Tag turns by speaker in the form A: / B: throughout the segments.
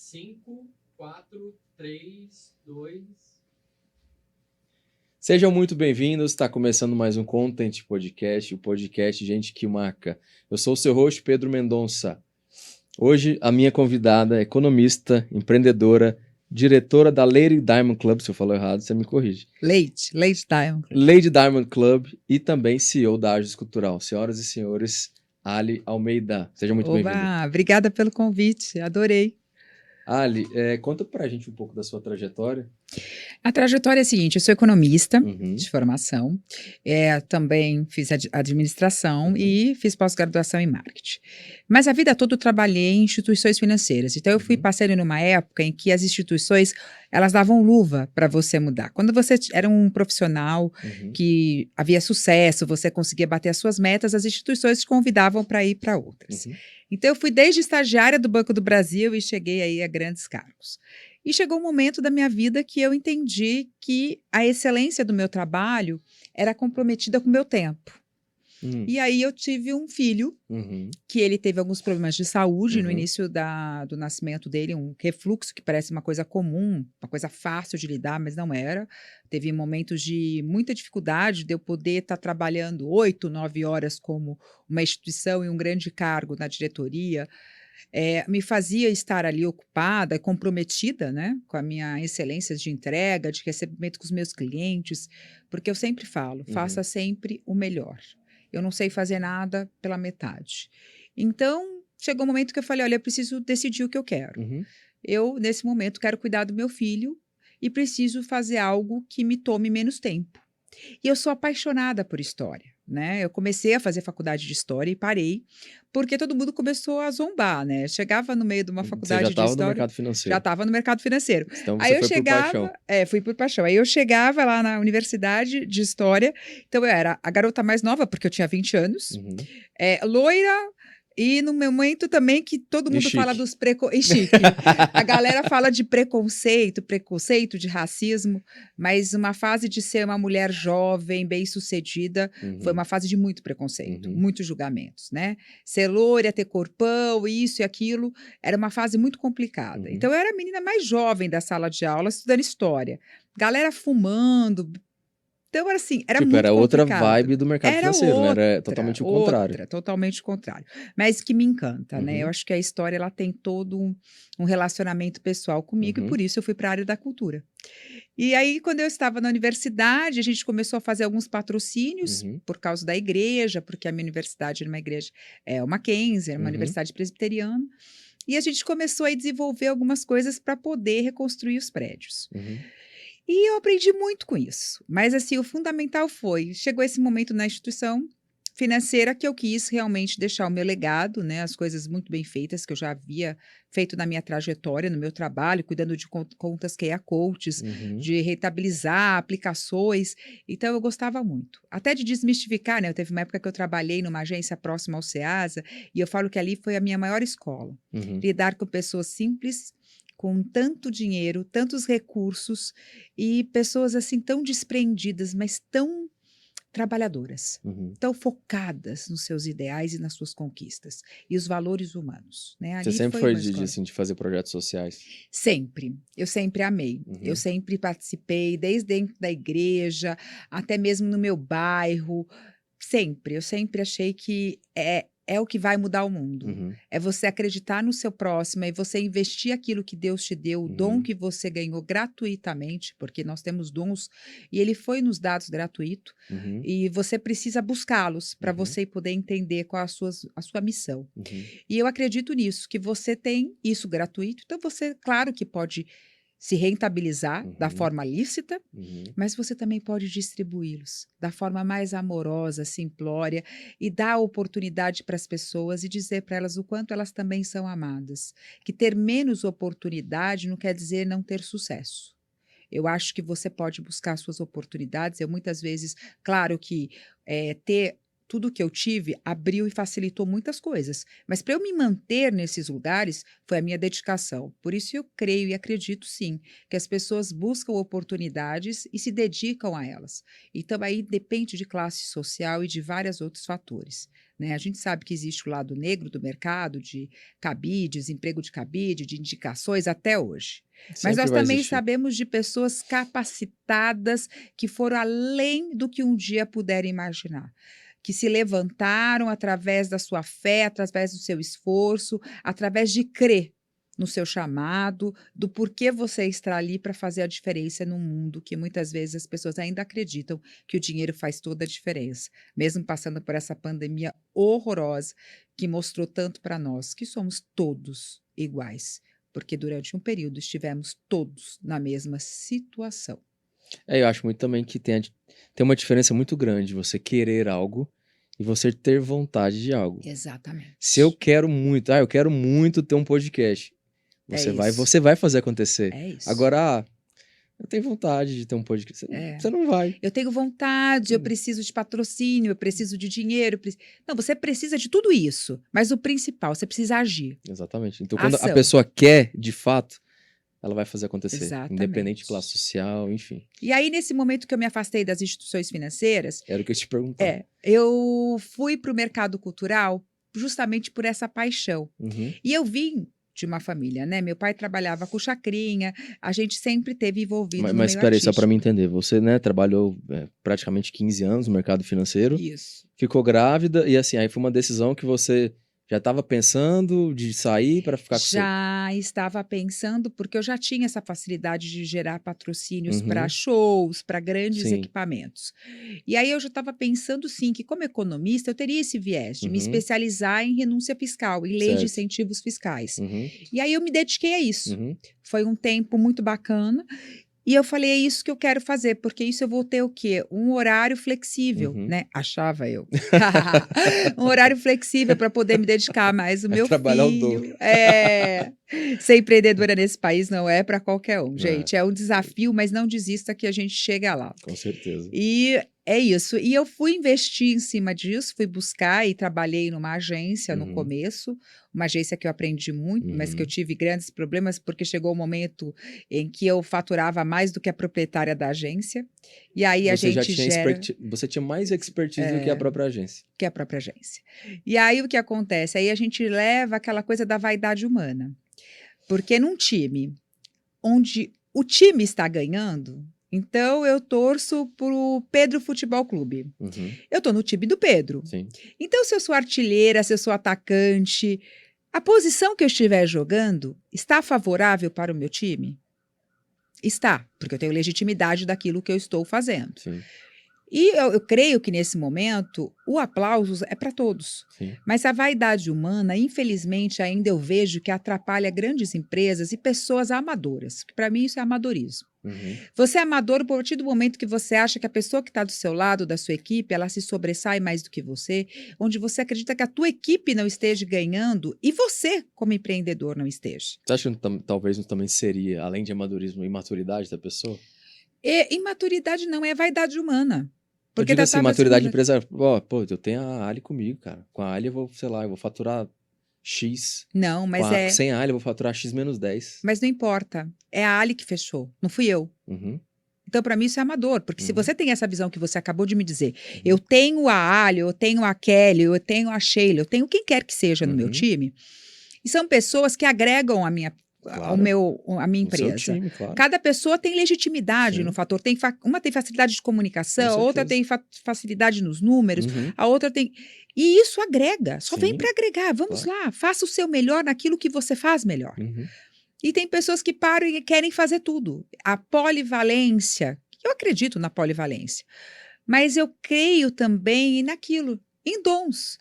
A: 5, 4, 3, 2...
B: Sejam muito bem-vindos, está começando mais um Content Podcast, o podcast Gente que Marca. Eu sou o seu host, Pedro Mendonça. Hoje a minha convidada é economista, empreendedora, diretora da Lady Diamond Club, se eu falar errado, você me corrige.
C: Lady Diamond Club.
B: Lady Diamond Club e também CEO da Agis Cultural. Senhoras e senhores, Ali Almeida. Seja muito bem-vinda.
C: Obrigada pelo convite, adorei.
B: Ali, conta pra gente um pouco da sua trajetória.
C: A trajetória é a seguinte, eu sou economista de formação, também fiz administração e fiz pós-graduação em marketing. Mas a vida toda eu trabalhei em instituições financeiras, então eu fui passando numa época em que as instituições, elas davam luva para você mudar. Quando você era um profissional que havia sucesso, você conseguia bater as suas metas, as instituições te convidavam para ir para outras. Então eu fui desde estagiária do Banco do Brasil e cheguei aí a grandes cargos. E chegou um momento da minha vida que eu entendi que a excelência do meu trabalho era comprometida com o meu tempo. E aí eu tive um filho, que ele teve alguns problemas de saúde no início do nascimento dele, um refluxo que parece uma coisa comum, uma coisa fácil de lidar, mas não era. Teve momentos de muita dificuldade de eu poder estar trabalhando 8, 9 horas como uma instituição e um grande cargo na diretoria. Me fazia estar ali ocupada, comprometida, né, com a minha excelência de entrega, de recebimento com os meus clientes, porque eu sempre falo, faça sempre o melhor. Eu não sei fazer nada pela metade. Então, chegou um momento que eu falei, olha, eu preciso decidir o que eu quero. Eu, nesse momento, quero cuidar do meu filho e preciso fazer algo que me tome menos tempo. E eu sou apaixonada por história, né? Eu comecei a fazer faculdade de história e parei, porque todo mundo começou a zombar, né? Chegava no meio de uma faculdade de história...
B: Você já estava no mercado financeiro.
C: Já estava no mercado financeiro.
B: Então
C: Aí
B: você foi por paixão.
C: Fui por paixão. Aí eu chegava lá na universidade de história, então eu era a garota mais nova, porque eu tinha 20 anos, loira... E no momento também que todo mundo fala dos preconceitos. E chique. A galera fala de preconceito de racismo, mas uma fase de ser uma mulher jovem, bem-sucedida, foi uma fase de muito preconceito, muitos julgamentos, né? Ser loira, ter corpão, isso e aquilo, era uma fase muito complicada. Então, eu era a menina mais jovem da sala de aula, estudando história. Galera fumando... Então, era assim, era muito
B: era
C: complicado.
B: Outra vibe do mercado financeiro, né? Era totalmente o contrário.
C: Totalmente o contrário. Mas que me encanta, né? Eu acho que a história, ela tem todo um relacionamento pessoal comigo e por isso eu fui para a área da cultura. E aí, quando eu estava na universidade, a gente começou a fazer alguns patrocínios por causa da igreja, porque a minha universidade era uma igreja, o Mackenzie, era uma universidade presbiteriana, e a gente começou a desenvolver algumas coisas para poder reconstruir os prédios. E eu aprendi muito com isso. Mas, assim, o fundamental chegou esse momento na instituição financeira que eu quis realmente deixar o meu legado, né? As coisas muito bem feitas que eu já havia feito na minha trajetória, no meu trabalho, cuidando de contas QA coaches, de rentabilizar aplicações. Então, eu gostava muito. Até de desmistificar, né? Teve uma época que eu trabalhei numa agência próxima ao Ceasa e eu falo que ali foi a minha maior escola. Lidar com pessoas simples, com tanto dinheiro, tantos recursos e pessoas assim tão desprendidas, mas tão trabalhadoras, tão focadas nos seus ideais e nas suas conquistas e os valores humanos, né?
B: Você sempre foi de fazer projetos sociais?
C: Sempre. Eu sempre amei. Eu sempre participei, desde dentro da igreja, até mesmo no meu bairro. Sempre. Eu sempre achei que é o que vai mudar o mundo. É você acreditar no seu próximo, é você investir aquilo que Deus te deu, o dom que você ganhou gratuitamente, porque nós temos dons e ele foi nos dados gratuito, e você precisa buscá-los para você poder entender qual a sua missão. E eu acredito nisso, que você tem isso gratuito, então você, claro que pode se rentabilizar da forma lícita, mas você também pode distribuí-los da forma mais amorosa, simplória e dar oportunidade para as pessoas e dizer para elas o quanto elas também são amadas. Que ter menos oportunidade não quer dizer não ter sucesso. Eu acho que você pode buscar suas oportunidades. Eu muitas vezes, claro que ter tudo que eu tive abriu e facilitou muitas coisas. Mas para eu me manter nesses lugares, foi a minha dedicação. Por isso eu creio e acredito, sim, que as pessoas buscam oportunidades e se dedicam a elas. Então, aí depende de classe social e de vários outros fatores. Né? A gente sabe que existe o lado negro do mercado, de cabide, desemprego de cabide, de indicações até hoje. Mas
B: Sempre
C: nós
B: vai
C: também
B: existir.
C: sabemos de pessoas capacitadas que foram além do que um dia puderam imaginar. Que se levantaram através da sua fé, através do seu esforço, através de crer no seu chamado, do porquê você está ali para fazer a diferença num mundo que muitas vezes as pessoas ainda acreditam que o dinheiro faz toda a diferença, mesmo passando por essa pandemia horrorosa que mostrou tanto para nós que somos todos iguais, porque durante um período estivemos todos na mesma situação.
B: Eu acho muito também que tem uma diferença muito grande você querer algo e você ter vontade de algo.
C: Exatamente.
B: Se eu quero muito ter um podcast, você vai fazer acontecer.
C: É isso.
B: Agora, eu tenho vontade de ter um podcast. Você não vai.
C: Eu tenho vontade, eu preciso de patrocínio, eu preciso de dinheiro. Não, você precisa de tudo isso, mas o principal, você precisa agir.
B: Exatamente. Então, quando
C: Ação.
B: a pessoa quer, de fato, ela vai fazer acontecer.
C: Exatamente.
B: Independente de classe social, enfim.
C: E aí, nesse momento que eu me afastei das instituições financeiras,
B: Era o que eu te perguntava.
C: eu fui para o mercado cultural justamente por essa paixão.
B: Uhum.
C: E eu vim de uma família, né? Meu pai trabalhava com chacrinha, a gente sempre teve envolvido no meio
B: Mas peraí, só
C: artístico.
B: para me entender. Você, né, trabalhou praticamente 15 anos no mercado financeiro.
C: Isso.
B: Ficou grávida e assim, aí foi uma decisão que você já estava pensando de sair para ficar com seu...
C: Já estava pensando, porque eu já tinha essa facilidade de gerar patrocínios
B: Uhum.
C: para shows, para grandes
B: Sim.
C: equipamentos. E aí eu já estava pensando, sim, que como economista eu teria esse viés de me
B: Uhum.
C: especializar em renúncia fiscal, em leis
B: Certo.
C: de incentivos fiscais.
B: Uhum.
C: E aí eu me dediquei a isso.
B: Uhum.
C: Foi um tempo muito bacana. E eu falei, é isso que eu quero fazer, porque isso eu vou ter o quê? Um horário flexível,
B: Uhum.
C: né? Achava eu. Um horário flexível para poder me dedicar mais ao meu
B: trabalhar o
C: filho.
B: dobro.
C: Ser empreendedora nesse país não é para qualquer um,
B: Não
C: gente. É um desafio, mas não desista que a gente chega lá.
B: Com certeza.
C: E é isso. E eu fui investir em cima disso, fui buscar e trabalhei numa agência no começo, uma agência que eu aprendi muito, mas que eu tive grandes problemas, porque chegou um momento em que eu faturava mais do que a proprietária da agência. E aí
B: Você
C: a gente gera...
B: Você tinha mais expertise do que a própria agência.
C: Que a própria agência. E aí o que acontece? Aí a gente leva aquela coisa da vaidade humana. Porque num time onde o time está ganhando, então eu torço pro Pedro Futebol Clube.
B: Uhum.
C: Eu tô no time do Pedro.
B: Sim.
C: Então, se eu sou artilheira, se eu sou atacante, a posição que eu estiver jogando está favorável para o meu time? Está, porque eu tenho legitimidade daquilo que eu estou fazendo.
B: Sim.
C: E eu creio que, nesse momento, o aplauso é para todos.
B: Sim.
C: Mas a vaidade humana, infelizmente, ainda eu vejo que atrapalha grandes empresas e pessoas amadoras. Para mim, isso é amadorismo.
B: Uhum.
C: Você é amador a partir do momento que você acha que a pessoa que está do seu lado, da sua equipe, ela se sobressai mais do que você, onde você acredita que a tua equipe não esteja ganhando e você, como empreendedor, não esteja.
B: Você acha que talvez também seria, além de amadorismo, imaturidade da pessoa?
C: E imaturidade não é vaidade humana. Porque
B: eu digo assim, maturidade empresarial. Pô, eu tenho a Ali comigo, cara. Com a Ali eu vou, sei lá, eu vou faturar X.
C: Não, mas
B: Sem a Ali eu vou faturar X menos 10.
C: Mas não importa. É a Ali que fechou, não fui eu.
B: Uhum.
C: Então, para mim, isso é amador. Porque se você tem essa visão que você acabou de me dizer, eu tenho a Ali, eu tenho a Kelly, eu tenho a Sheila, eu tenho quem quer que seja no meu time, e são pessoas que agregam a minha empresa.
B: O seu time, claro.
C: Cada pessoa tem legitimidade no fator. Uma tem facilidade de comunicação, a outra tem facilidade nos números, a outra tem... E isso agrega, só vem para agregar. Vamos lá, faça o seu melhor naquilo que você faz melhor. E tem pessoas que param e querem fazer tudo. A polivalência, eu acredito na polivalência, mas eu creio também naquilo, em dons.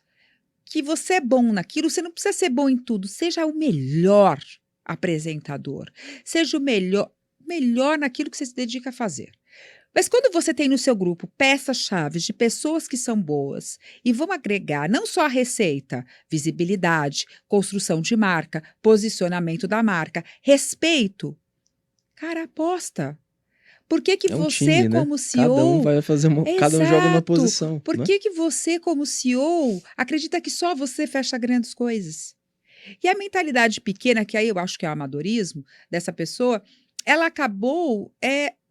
C: Que você é bom naquilo, você não precisa ser bom em tudo, seja o melhor apresentador, seja o melhor naquilo que você se dedica a fazer. Mas quando você tem no seu grupo peças-chave de pessoas que são boas e vão agregar não só a receita, visibilidade, construção de marca, posicionamento da marca, respeito, cara, aposta. Por que que
B: É um
C: você,
B: time, né?
C: como CEO...
B: Cada um vai fazer cada um joga uma
C: Exato.
B: posição,
C: Por
B: né?
C: que você, como CEO, acredita que só você fecha grandes coisas? E a mentalidade pequena, que aí eu acho que é o amadorismo dessa pessoa, ela acabou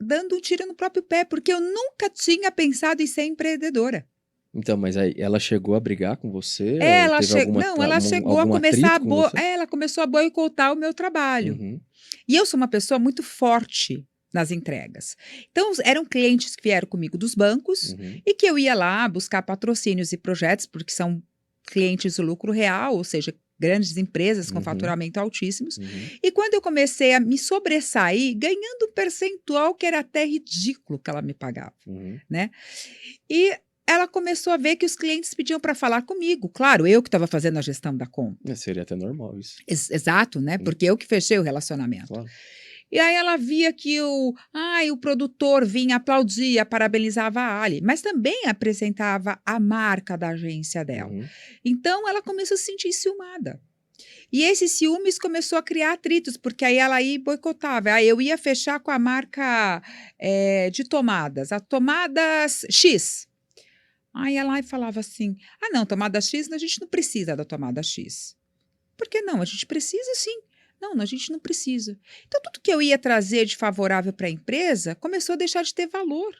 C: dando um tiro no próprio pé, porque eu nunca tinha pensado em ser empreendedora.
B: Então, mas aí ela chegou a brigar com você?
C: Ela
B: Teve
C: não, ela chegou a
B: algum
C: começar
B: atrito com você?
C: ela começou a boicotar o meu trabalho.
B: Uhum,
C: E eu sou uma pessoa muito forte nas entregas. Então, eram clientes que vieram comigo dos bancos
B: uhum,
C: e que eu ia lá buscar patrocínios e projetos, porque são clientes de lucro real, ou seja, grandes empresas com
B: uhum,
C: faturamento altíssimos.
B: uhum.
C: E quando eu comecei a me sobressair, ganhando um percentual que era até ridículo que ela me pagava,
B: Uhum.
C: né? E ela começou a ver que os clientes pediam para falar comigo. Claro, eu que estava fazendo a gestão da conta.
B: Seria até normal isso.
C: Exato, né? Porque eu que fechei o relacionamento.
B: Claro.
C: E aí ela via que o produtor vinha, aplaudia, parabenizava a Ali, mas também apresentava a marca da agência dela.
B: Uhum.
C: Então ela começou a se sentir ciumada. E esses ciúmes começou a criar atritos, porque aí ela ia boicotava. Aí eu ia fechar com a marca de tomadas, a tomadas X. Aí ela falava assim: ah, não, tomada X, a gente não precisa da tomada X. Por que não? A gente precisa sim. Não, a gente não precisa. Então, tudo que eu ia trazer de favorável para a empresa começou a deixar de ter valor.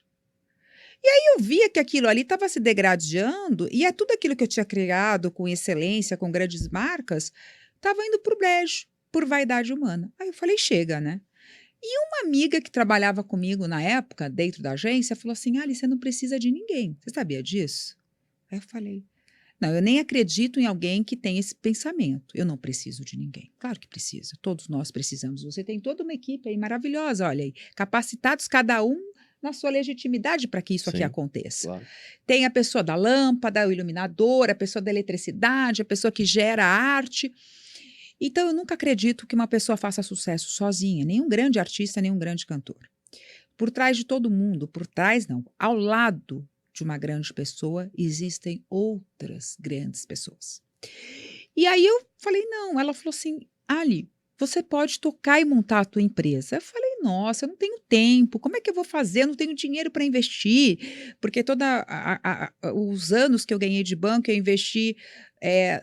C: E aí eu via que aquilo ali estava se degradando e tudo aquilo que eu tinha criado com excelência, com grandes marcas, estava indo para o brejo, por vaidade humana. Aí eu falei, chega, né? E uma amiga que trabalhava comigo na época, dentro da agência, falou assim, Ali, você não precisa de ninguém. Você sabia disso? Aí eu falei, não, eu nem acredito em alguém que tem esse pensamento. Eu não preciso de ninguém. Claro que precisa. Todos nós precisamos. Você tem toda uma equipe aí maravilhosa, olha aí, capacitados cada um na sua legitimidade para que isso aqui
B: Sim,
C: aconteça.
B: claro.
C: Tem a pessoa da lâmpada, o iluminador, a pessoa da eletricidade, a pessoa que gera arte. Então, eu nunca acredito que uma pessoa faça sucesso sozinha, nenhum grande artista, nenhum grande cantor. Por trás de todo mundo, por trás não, ao lado de uma grande pessoa, existem outras grandes pessoas. E aí eu falei, não, ela falou assim, Ali, você pode tocar e montar a tua empresa. Eu falei, nossa, eu não tenho tempo, como é que eu vou fazer? Eu não tenho dinheiro para investir, porque todos os anos que eu ganhei de banco, eu investi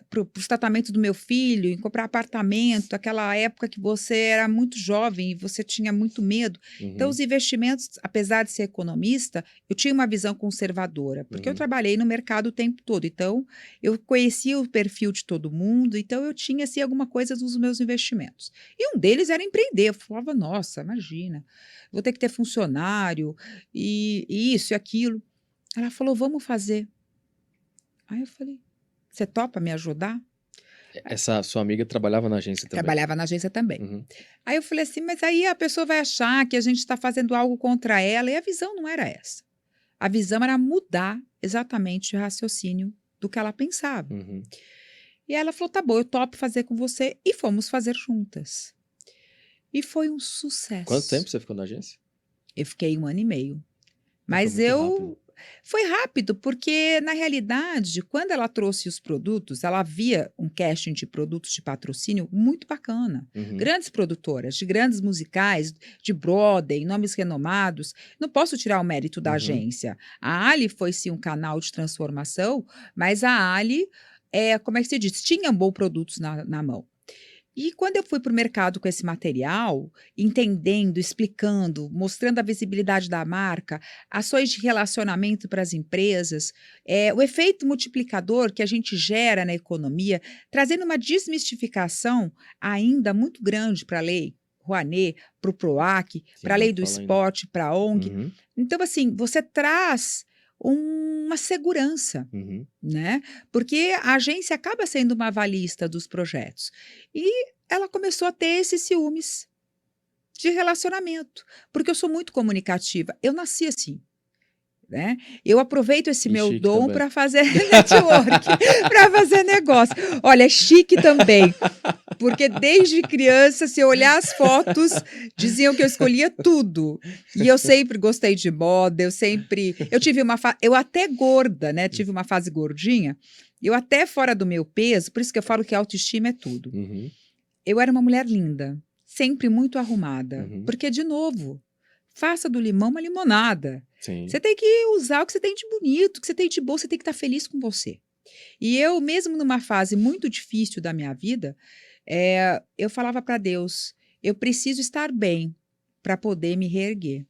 C: para os tratamentos do meu filho, em comprar apartamento, aquela época que você era muito jovem e você tinha muito medo. Então, os investimentos, apesar de ser economista, eu tinha uma visão conservadora, porque eu trabalhei no mercado o tempo todo. Então, eu conhecia o perfil de todo mundo, então eu tinha assim, alguma coisa nos meus investimentos. E um deles era empreender. Eu falava, nossa, imagina, vou ter que ter funcionário, e isso e aquilo. Ela falou, vamos fazer. Aí eu falei, você topa me ajudar?
B: Essa sua amiga trabalhava na agência também?
C: Trabalhava na agência também.
B: Uhum.
C: Aí eu falei assim, mas aí a pessoa vai achar que a gente está fazendo algo contra ela, e a visão não era essa. A visão era mudar exatamente o raciocínio do que ela pensava.
B: Uhum.
C: E ela falou, tá bom, eu topo fazer com você, e fomos fazer juntas. E foi um sucesso.
B: Quanto tempo você ficou na agência?
C: Eu fiquei 1 ano e meio. Mas
B: Foi muito rápido.
C: Foi rápido, porque, na realidade, quando ela trouxe os produtos, ela via um casting de produtos de patrocínio muito bacana.
B: Uhum.
C: Grandes produtoras, de grandes musicais, de Broadway, nomes renomados. Não posso tirar o mérito da agência. A Ali foi, sim, um canal de transformação, mas a Ali, como é que se diz? Tinha bons produtos na mão. E quando eu fui para o mercado com esse material, entendendo, explicando, mostrando a visibilidade da marca, ações de relacionamento para as empresas, o efeito multiplicador que a gente gera na economia, trazendo uma desmistificação ainda muito grande para a lei Rouanet, para o PROAC, para a lei do esporte, para a ONG.
B: Uhum.
C: Então, assim, você traz uma segurança, né? Porque a agência acaba sendo uma avalista dos projetos. E ela começou a ter esses ciúmes de relacionamento, porque eu sou muito comunicativa. Eu nasci assim, né? Eu aproveito esse meu dom para fazer network, para fazer negócio. Olha, é chique também. Porque desde criança, se eu olhar as fotos, diziam que eu escolhia tudo. E eu sempre gostei de moda, eu tive uma fase, eu até gorda, né? Tive uma fase gordinha, eu até fora do meu peso, por isso que eu falo que autoestima é tudo. Eu era uma mulher linda, sempre muito arrumada, porque, de novo, Faça do limão uma limonada.
B: Sim.
C: Você tem que usar o que você tem de bonito, o que você tem de bom, você tem que estar feliz com você. E eu, mesmo numa fase muito difícil da minha vida, eu falava para Deus, eu preciso estar bem para poder me reerguer.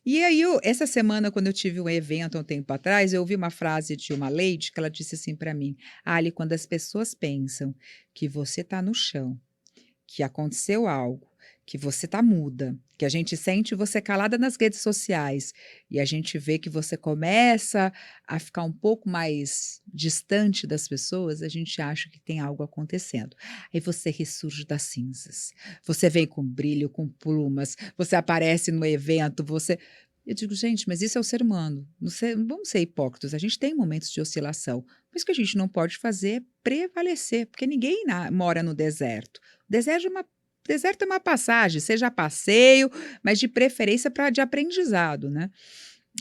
C: E aí, essa semana, quando eu tive um evento há um tempo atrás, eu ouvi uma frase de uma lady que ela disse assim para mim, Ali, quando as pessoas pensam que você está no chão, que aconteceu algo, que você está muda, que a gente sente você calada nas redes sociais e a gente vê que você começa a ficar um pouco mais distante das pessoas, a gente acha que tem algo acontecendo. Aí você ressurge das cinzas, você vem com brilho, com plumas, você aparece no evento, Eu digo, gente, mas isso é o ser humano. Não vamos ser hipócritas, a gente tem momentos de oscilação. Mas o que a gente não pode fazer é prevalecer, porque ninguém mora no deserto. O deserto é uma passagem, seja passeio, mas de preferência de aprendizado, né?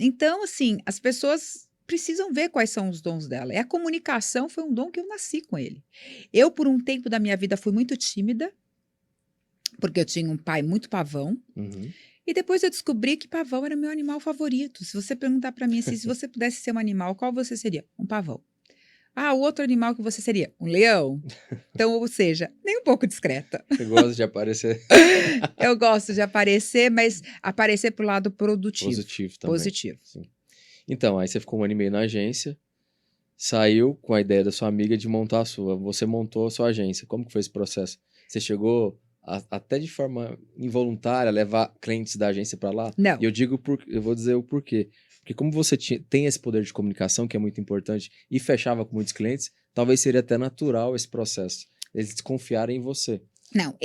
C: Então, assim, as pessoas precisam ver quais são os dons dela. E a comunicação foi um dom que eu nasci com ele. Eu, por um tempo da minha vida, fui muito tímida, porque eu tinha um pai muito pavão.
B: Uhum.
C: E depois eu descobri que pavão era meu animal favorito. Se você perguntar para mim assim, se você pudesse ser um animal, qual você seria? Um pavão. O outro animal que você seria? Um leão. Então, ou seja, nem um pouco discreta.
B: Você gosta de aparecer?
C: Eu gosto de aparecer, mas aparecer pro lado produtivo.
B: Positivo também.
C: Positivo.
B: Sim. Então, aí você ficou 1 ano e meio na agência, saiu com a ideia da sua amiga de montar a sua. Você montou a sua agência. Como que foi esse processo? Você chegou até de forma involuntária levar clientes da agência para lá?
C: Não.
B: E eu vou dizer o porquê. Porque como você tem esse poder de comunicação, que é muito importante, e fechava com muitos clientes, talvez seria até natural esse processo. Eles desconfiarem em você.
C: Não,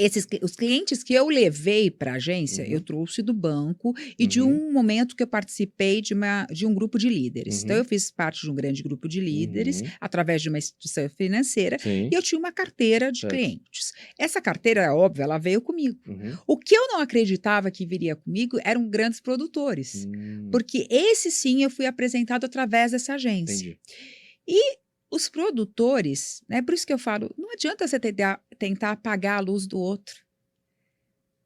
C: os clientes que eu levei para a agência, eu trouxe do banco e de um momento que eu participei de um grupo de líderes. Então, eu fiz parte de um grande grupo de líderes através de uma instituição financeira.
B: Sim.
C: E eu tinha uma carteira de clientes. Essa carteira, óbvio, ela veio comigo. O que eu não acreditava que viria comigo eram grandes produtores. Porque esse sim eu fui apresentado através dessa agência.
B: Entendi.
C: E os produtores, né? Por isso que eu falo, não adianta você tentar apagar a luz do outro.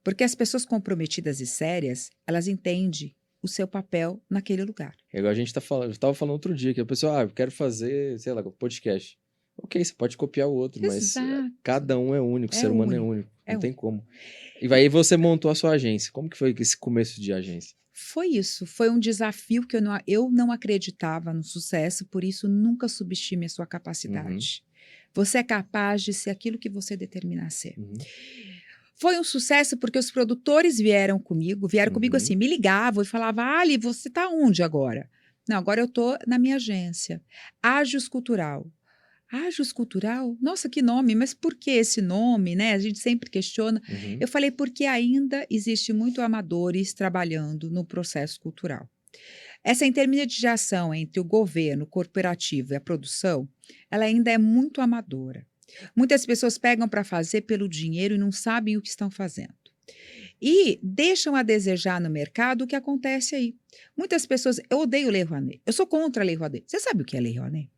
C: Porque as pessoas comprometidas e sérias, elas entendem o seu papel naquele lugar.
B: É igual a gente eu estava falando outro dia, que a pessoa, eu quero fazer, sei lá, podcast. Ok, você pode copiar o outro, mas cada um é único, o ser humano é único, não tem como. E aí você montou a sua agência. Como que foi esse começo de agência?
C: Foi isso, foi um desafio que eu não acreditava no sucesso, por isso nunca subestime a sua capacidade. Você é capaz de ser aquilo que você determinar a ser. Foi um sucesso porque os produtores vieram comigo assim, me ligavam e falavam, Ali, você está onde agora? Não, agora eu estou na minha agência, Agios Cultural. Agios Cultural? Nossa, que nome, mas por que esse nome, né? A gente sempre questiona. Eu falei, porque ainda existe muito amadores trabalhando no processo cultural. Essa intermediação entre o governo, o corporativo e a produção, ela ainda é muito amadora. Muitas pessoas pegam para fazer pelo dinheiro e não sabem o que estão fazendo. E deixam a desejar no mercado o que acontece aí. Muitas pessoas, eu odeio Lei Rouanet, eu sou contra a Lei Rouanet. Você sabe o que é Lei Rouanet?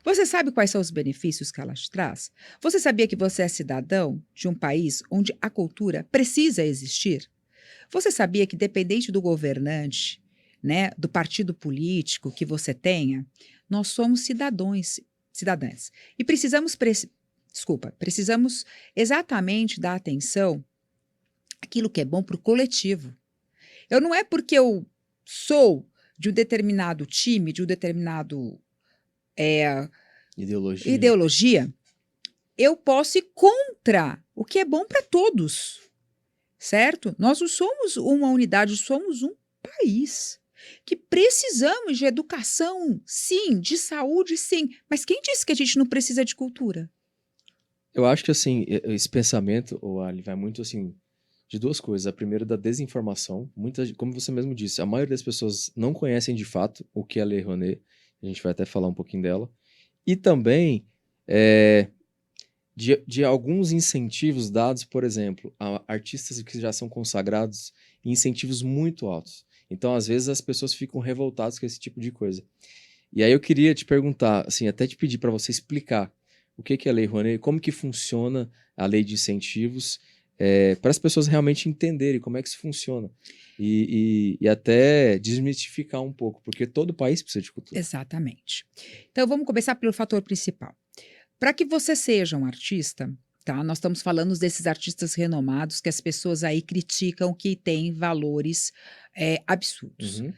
C: Você sabe quais são os benefícios que ela te traz? Você sabia que você é cidadão de um país onde a cultura precisa existir? Você sabia que, dependente do governante, né, do partido político que você tenha, nós somos cidadãs. E precisamos exatamente dar atenção àquilo que é bom para o coletivo. Não é porque eu sou de um determinado time, de um determinado ideologia, eu posso ir contra o que é bom para todos, certo? Nós não somos uma unidade, somos um país que precisamos de educação, sim, de saúde, sim, mas quem disse que a gente não precisa de cultura?
B: Eu acho que, assim, esse pensamento, Ali, vai muito, assim, de duas coisas. A primeira, da desinformação. Como você mesmo disse, a maioria das pessoas não conhecem de fato o que é a Lei Rouanet. A gente vai até falar um pouquinho dela. E também de alguns incentivos dados, por exemplo, a artistas que já são consagrados em incentivos muito altos. Então, às vezes, as pessoas ficam revoltadas com esse tipo de coisa. E aí eu queria te perguntar, assim, até te pedir para você explicar o que é a Lei Rouanet, como que funciona a lei de incentivos, para as pessoas realmente entenderem como é que isso funciona. E até desmistificar um pouco, porque todo país precisa de cultura.
C: Exatamente. Então, vamos começar pelo fator principal. Para que você seja um artista, tá? Nós estamos falando desses artistas renomados que as pessoas aí criticam que têm valores absurdos.
B: Uhum.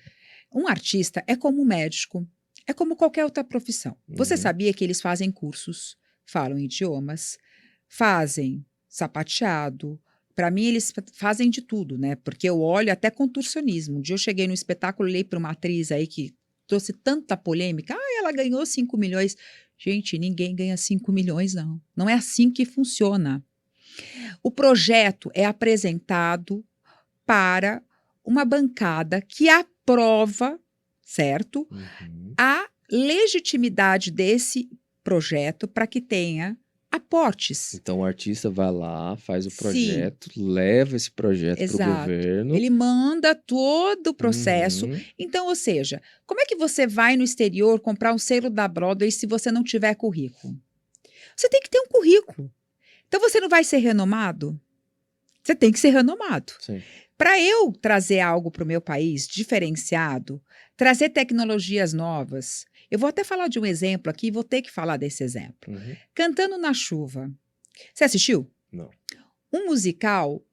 C: Um artista é como um médico, é como qualquer outra profissão. Você
B: Uhum.
C: sabia que eles fazem cursos, falam idiomas, fazem sapateado. Para mim, eles fazem de tudo, né? Porque eu olho até contorcionismo. Um dia eu cheguei no espetáculo, olhei para uma atriz aí que trouxe tanta polêmica. Ah, ela ganhou 5 milhões. Gente, ninguém ganha 5 milhões, não. Não é assim que funciona. O projeto é apresentado para uma bancada que aprova, certo?
B: Uhum.
C: A legitimidade desse projeto para que tenha aportes.
B: Então o artista vai lá, faz o
C: Sim.
B: projeto, leva esse projeto para o
C: Exato.
B: governo.
C: Ele manda todo o processo.
B: Uhum.
C: Então, ou seja, como é que você vai no exterior comprar um selo da Broadway se você não tiver currículo? Você tem que ter um currículo. Então, você não vai ser renomado? Você tem que ser renomado.
B: Sim.
C: Para eu trazer algo para o meu país diferenciado, trazer tecnologias novas, eu vou até falar de um exemplo aqui, vou ter que falar desse exemplo.
B: Uhum.
C: Cantando na Chuva. Você assistiu?
B: Não.
C: Um musical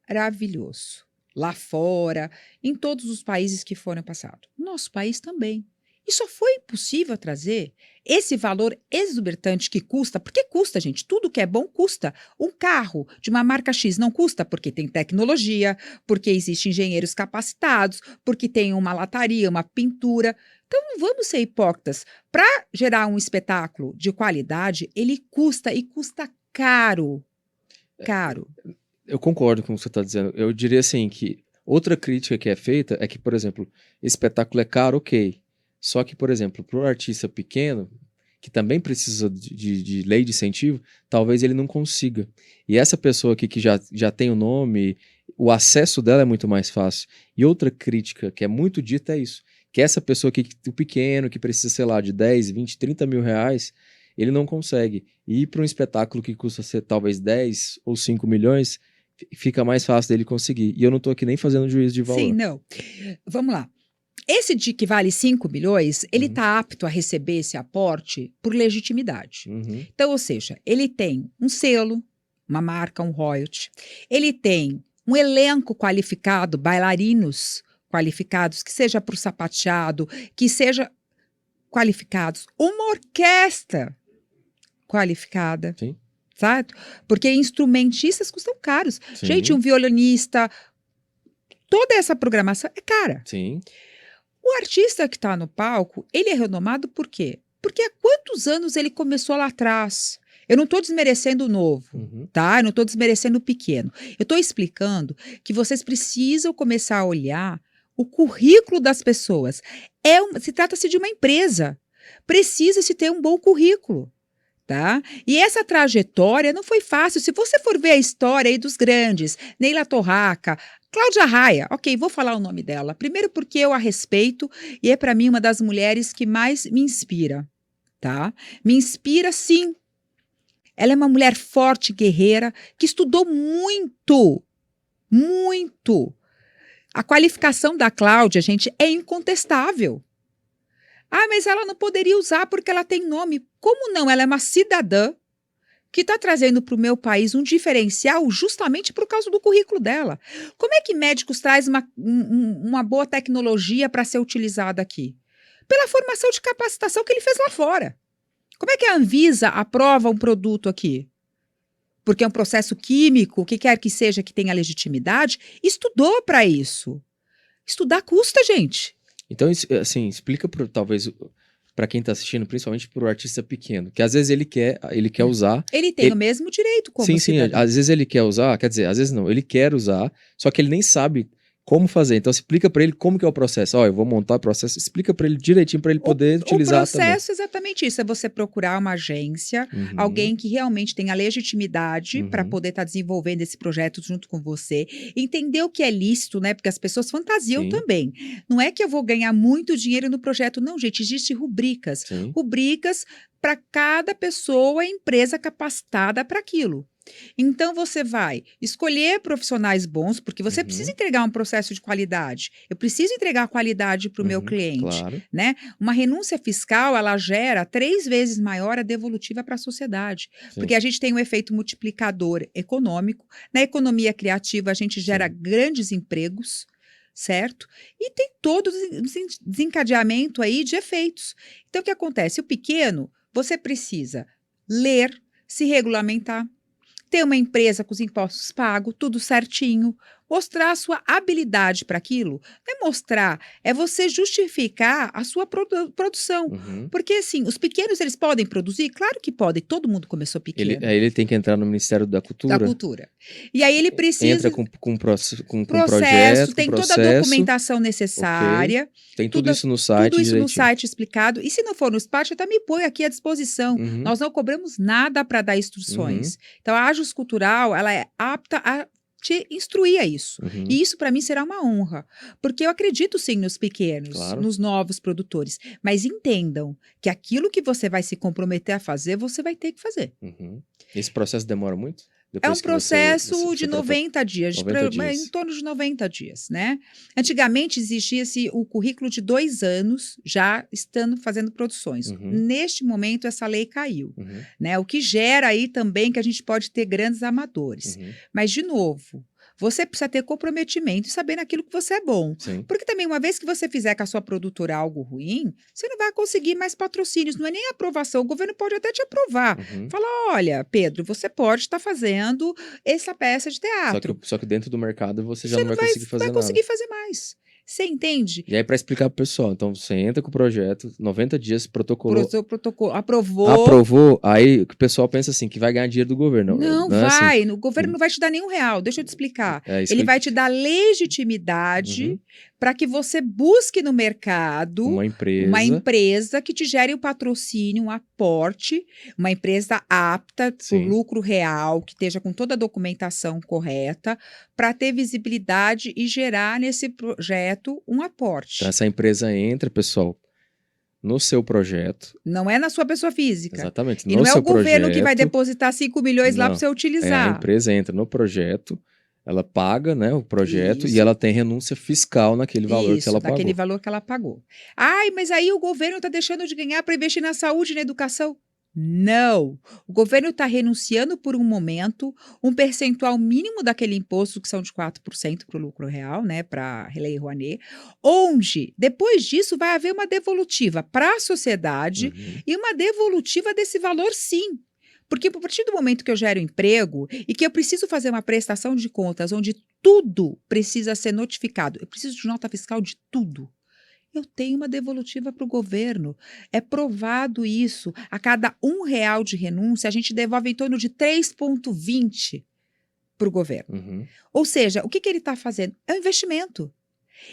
C: maravilhoso. Lá fora, em todos os países que foram passados. Nosso país também. E só foi possível trazer esse valor exorbitante que custa, porque custa, gente, tudo que é bom custa. Um carro de uma marca X não custa porque tem tecnologia, porque existem engenheiros capacitados, porque tem uma lataria, uma pintura. Então não vamos ser hipócritas. Para gerar um espetáculo de qualidade, ele custa e custa caro. Caro.
B: Eu concordo com o que você está dizendo. Eu diria assim que outra crítica que é feita é que, por exemplo, esse espetáculo é caro, ok. Só que, por exemplo, para o artista pequeno, que também precisa de lei de incentivo, talvez ele não consiga. E essa pessoa aqui que já tem o nome, o acesso dela é muito mais fácil. E outra crítica que é muito dita é isso, que essa pessoa aqui, o pequeno, que precisa, sei lá, de 10, 20, 30 mil reais, ele não consegue. E ir para um espetáculo que custa ser talvez 10 ou 5 milhões, fica mais fácil dele conseguir. E eu não estou aqui nem fazendo juízo de valor.
C: Sim, não. Vamos lá. Esse de que vale 5 milhões, ele
B: Uhum.
C: está apto a receber esse aporte por legitimidade.
B: Uhum.
C: Então, ou seja, ele tem um selo, uma marca, um royalty. Ele tem um elenco qualificado, bailarinos qualificados, que seja para o sapateado, que seja qualificados. Uma orquestra qualificada.
B: Sim.
C: Certo? Porque instrumentistas custam caros.
B: Sim.
C: Gente, um violinista, toda essa programação é cara.
B: Sim.
C: O artista que está no palco, ele é renomado por quê? Porque há quantos anos ele começou lá atrás? Eu não estou desmerecendo o novo,
B: Uhum.
C: tá? Eu não estou desmerecendo o pequeno. Eu estou explicando que vocês precisam começar a olhar o currículo das pessoas. Se trata-se de uma empresa. Precisa-se ter um bom currículo. Tá? E essa trajetória não foi fácil. Se você for ver a história aí dos grandes, Neila Torraca, Cláudia Raia, ok, vou falar o nome dela. Primeiro porque eu a respeito e é para mim uma das mulheres que mais me inspira, tá? Me inspira, sim. Ela é uma mulher forte, guerreira, que estudou muito, muito. A qualificação da Cláudia, gente, é incontestável. Ah, mas ela não poderia usar porque ela tem nome. Como não? Ela é uma cidadã que está trazendo para o meu país um diferencial justamente por causa do currículo dela. Como é que médicos trazem uma boa tecnologia para ser utilizada aqui? Pela formação de capacitação que ele fez lá fora. Como é que a Anvisa aprova um produto aqui? Porque é um processo químico, o que quer que seja que tenha legitimidade, estudou para isso. Estudar custa, gente.
B: Então, assim, explica talvez para quem está assistindo, principalmente para o artista pequeno, que às vezes ele quer usar.
C: Ele tem o mesmo direito como cidadão.
B: Sim, às vezes ele quer usar, quer dizer, às vezes não, ele quer usar, só que ele nem sabe como fazer. Então, explica para ele como que é o processo. Ó, eu vou montar o processo, explica para ele direitinho para ele poder utilizar também.
C: O processo é exatamente isso, é você procurar uma agência, alguém que realmente tenha legitimidade para poder estar desenvolvendo esse projeto junto com você, entender o que é lícito, né? Porque as pessoas fantasiam também. Não é que eu vou ganhar muito dinheiro no projeto, não, gente, existem rubricas.
B: Sim.
C: Rubricas para cada pessoa, empresa capacitada para aquilo. Então, você vai escolher profissionais bons, porque você precisa entregar um processo de qualidade. Eu preciso entregar qualidade para o meu cliente,
B: claro.
C: né? Uma renúncia fiscal, ela gera 3 vezes maior a devolutiva para a sociedade,
B: Sim.
C: porque a gente tem um efeito multiplicador econômico. Na economia criativa, a gente gera grandes empregos, certo? E tem todo o desencadeamento aí de efeitos. Então, o que acontece? O pequeno, você precisa ler, se regulamentar, ter uma empresa com os impostos pagos, tudo certinho, mostrar a sua habilidade para aquilo. Não é mostrar, é você justificar a sua produção. Porque, assim, os pequenos, eles podem produzir? Claro que podem, todo mundo começou pequeno.
B: Ele tem que entrar no Ministério da Cultura.
C: Da Cultura. E aí ele precisa...
B: Entra com projeto,
C: tem
B: processo,
C: toda a documentação necessária.
B: Okay. Tem tudo isso no site.
C: Tudo isso no site explicado. E se não for no site, eu também ponho aqui à disposição. Nós não cobramos nada para dar instruções. Então, a Ajus Cultural, ela é apta a te instruir a isso. E isso, para mim, será uma honra. Porque eu acredito, sim, nos pequenos, nos novos produtores. Mas entendam que aquilo que você vai se comprometer a fazer, você vai ter que fazer.
B: Esse processo demora muito?
C: É um processo de 90 dias, em torno de 90 dias, né? Antigamente existia-se o currículo de 2 anos já estando fazendo produções. Neste momento, essa lei caiu, né? O que gera aí também que a gente pode ter grandes amadores. Mas, de novo, você precisa ter comprometimento e saber naquilo que você é bom. Porque também, uma vez que você fizer com a sua produtora algo ruim, você não vai conseguir mais patrocínios, não é nem aprovação. O governo pode até te aprovar. Fala, olha, Pedro, você pode estar fazendo essa peça de teatro.
B: Só que dentro do mercado você já não vai conseguir fazer nada.
C: Vai conseguir fazer mais. Você entende?
B: E aí, para explicar pro pessoal, então você entra com o projeto, 90 dias, protocolou.
C: Aprovou.
B: Aí o pessoal pensa assim, que vai ganhar dinheiro do governo.
C: Não
B: vai.
C: É assim. O governo não vai te dar nenhum real, deixa eu te explicar. Ele vai te dar legitimidade para que você busque no mercado uma empresa que te gere um patrocínio, um aporte, uma empresa apta para o lucro real, que esteja com toda a documentação correta, para ter visibilidade e gerar nesse projeto um aporte.
B: Então, essa empresa entra, pessoal, no seu projeto.
C: Não é na sua pessoa física.
B: Exatamente.
C: E não é o governo que vai depositar 5 milhões lá para você utilizar.
B: A empresa entra no projeto, ela paga, né, o projeto e ela tem renúncia fiscal naquele valor que ela pagou.
C: Naquele valor que ela pagou. Ai, mas aí o governo está deixando de ganhar para investir na saúde e na educação? Não. O governo está renunciando por um momento um percentual mínimo daquele imposto, que são de 4% para o lucro real, né, para a Lei Rouanet, onde, depois disso, vai haver uma devolutiva para a sociedade e uma devolutiva desse valor, sim. Porque, a partir do momento que eu gero emprego e que eu preciso fazer uma prestação de contas onde tudo precisa ser notificado, eu preciso de nota fiscal de tudo, eu tenho uma devolutiva para o governo. É provado isso. A cada R$1 de renúncia, a gente devolve em torno de 3,20 para o governo. Ou seja, o que ele está fazendo? É um investimento.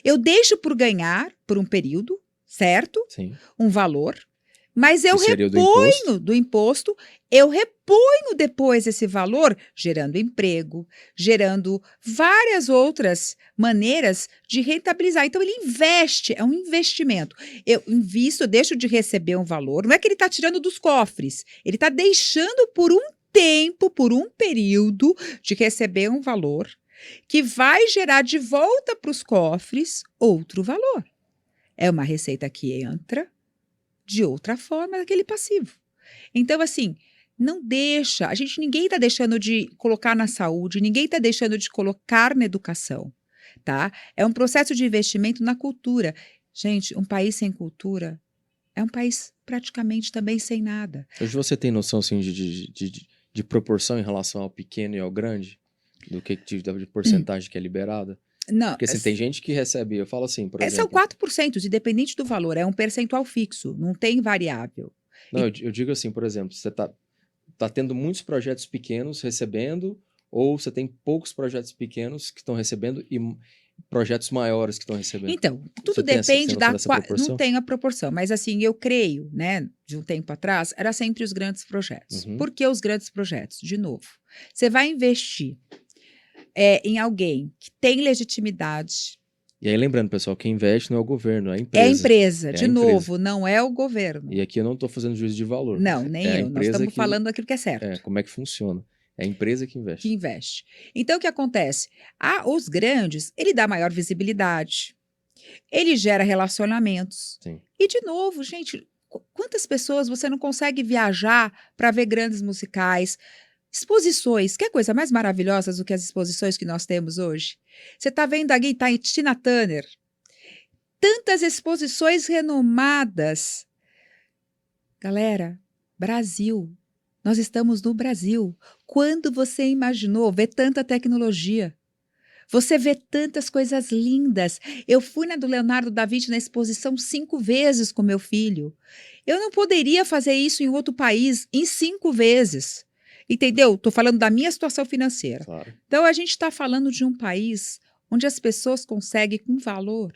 C: Eu deixo por ganhar, por um período, certo? Um valor. Mas eu reponho do imposto, eu reponho depois esse valor, gerando emprego, gerando várias outras maneiras de rentabilizar. Então, ele investe, é um investimento. Eu invisto, deixo de receber um valor, não é que ele está tirando dos cofres, ele está deixando por um tempo, por um período, de receber um valor que vai gerar de volta para os cofres outro valor. É uma receita que entra de outra forma daquele passivo. Então, assim, não deixa, ninguém está deixando de colocar na saúde, ninguém está deixando de colocar na educação, tá? É um processo de investimento na cultura. Gente, um país sem cultura é um país praticamente também sem nada.
B: Hoje você tem noção, assim, de proporção em relação ao pequeno e ao grande? Do que de porcentagem que é liberada?
C: Não,
B: porque assim, tem gente que recebe, eu falo assim, por exemplo...
C: São 4%, independente do valor, é um percentual fixo, não tem variável.
B: Não, eu digo assim, por exemplo, você tá tendo muitos projetos pequenos recebendo, ou você tem poucos projetos pequenos que estão recebendo e projetos maiores que estão recebendo?
C: Então, tudo depende da... Não tenho a proporção, mas assim, eu creio, né, de um tempo atrás, era sempre os grandes projetos. Por que os grandes projetos? De novo, você vai investir em alguém que tem legitimidade.
B: E aí, lembrando, pessoal, quem investe não é o governo, é a empresa.
C: É a empresa, de novo, não é o governo.
B: E aqui eu não estou fazendo juízo de valor.
C: Não, nem eu. Nós estamos falando daquilo que é certo.
B: Como é que funciona. É a empresa que investe.
C: Que investe. Então, o que acontece? Os grandes, ele dá maior visibilidade, ele gera relacionamentos.
B: Sim.
C: E, de novo, gente, quantas pessoas você não consegue viajar para ver grandes musicais, exposições? Que coisa mais maravilhosa do que as exposições que nós temos hoje? Você está vendo aqui, tá em Tina Turner, tantas exposições renomadas. Galera, Brasil. Nós estamos no Brasil. Quando você imaginou ver tanta tecnologia? Você vê tantas coisas lindas. Eu fui na do Leonardo da Vinci na exposição 5 vezes com meu filho. Eu não poderia fazer isso em outro país em 5 vezes. Entendeu? Estou falando da minha situação financeira.
B: Claro.
C: Então, a gente está falando de um país onde as pessoas conseguem com valor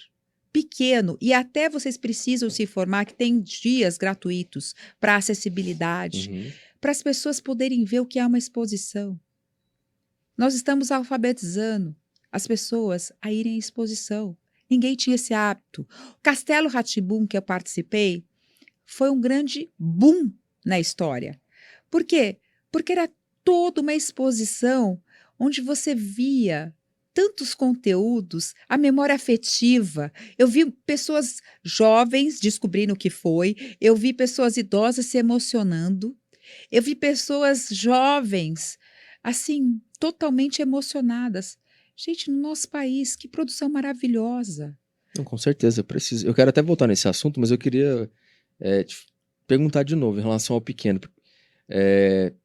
C: pequeno, e até vocês precisam se informar que tem dias gratuitos para acessibilidade, para as pessoas poderem ver o que é uma exposição. Nós estamos alfabetizando as pessoas a irem à exposição. Ninguém tinha esse hábito. O Castelo Rá-Tim-Bum, que eu participei, foi um grande boom na história. Por quê? Porque era toda uma exposição onde você via tantos conteúdos, a memória afetiva. Eu vi pessoas jovens descobrindo o que foi, eu vi pessoas idosas se emocionando, eu vi pessoas jovens, assim, totalmente emocionadas. Gente, no nosso país, que produção maravilhosa.
B: Não, com certeza, preciso. Eu quero até voltar nesse assunto, mas eu queria te perguntar de novo em relação ao pequeno.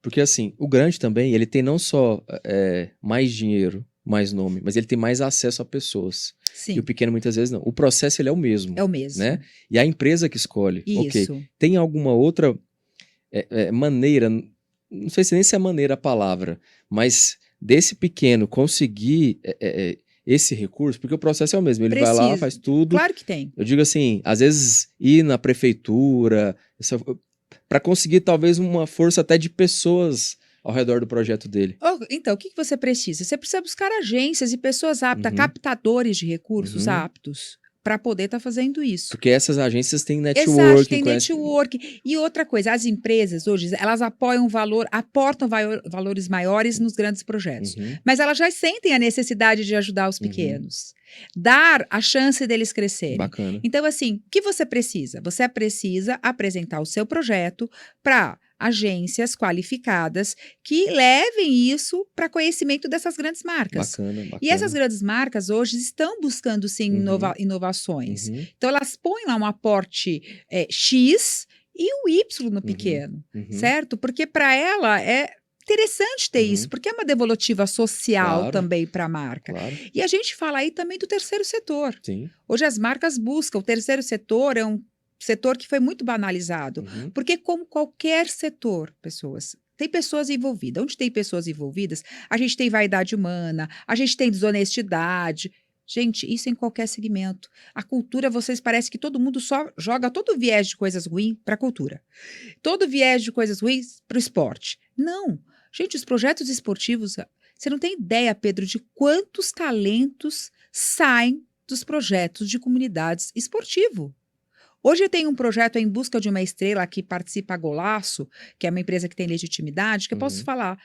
B: Porque, assim, o grande também, ele tem não só mais dinheiro, mais nome, mas ele tem mais acesso a pessoas.
C: Sim.
B: E o pequeno, muitas vezes, não. O processo, ele é o mesmo.
C: É o mesmo.
B: Né? E a empresa que escolhe.
C: Isso.
B: Ok. Tem alguma outra maneira, não sei se nem se é maneira a palavra, mas desse pequeno conseguir esse recurso, porque o processo é o mesmo. Ele vai lá, faz tudo.
C: Claro que tem.
B: Eu digo assim, às vezes ir na prefeitura, para conseguir talvez uma força até de pessoas ao redor do projeto dele.
C: Então, o que você precisa? Você precisa buscar agências e pessoas aptas, captadores de recursos aptos, para poder estar fazendo isso.
B: Porque essas agências têm networking.
C: Exato, tem networking. E outra coisa, as empresas hoje, elas aportam valores maiores nos grandes projetos. Mas elas já sentem a necessidade de ajudar os pequenos. Dar a chance deles crescerem.
B: Bacana.
C: Então, assim, o que você precisa? Você precisa apresentar o seu projeto para agências qualificadas que levem isso para conhecimento dessas grandes marcas.
B: Bacana.
C: E essas grandes marcas hoje estão buscando, sim, inovações. Então, elas põem lá um aporte X e o Y no pequeno, certo? Porque para ela é interessante ter isso, porque é uma devolutiva social também para a marca.
B: Claro.
C: E a gente fala aí também do terceiro setor.
B: Sim.
C: Hoje as marcas buscam. O terceiro setor é um setor que foi muito banalizado. Porque como qualquer setor, tem pessoas envolvidas. Onde tem pessoas envolvidas, a gente tem vaidade humana, a gente tem desonestidade. Gente, isso em qualquer segmento. A cultura, vocês parece que todo mundo só joga todo viés de coisas ruins para a cultura. Todo viés de coisas ruins para o esporte. Não. Gente, os projetos esportivos, você não tem ideia, Pedro, de quantos talentos saem dos projetos de comunidades esportivo. Hoje eu tenho um projeto Em Busca de uma Estrela que participa a Golaço, que é uma empresa que tem legitimidade, que eu posso falar.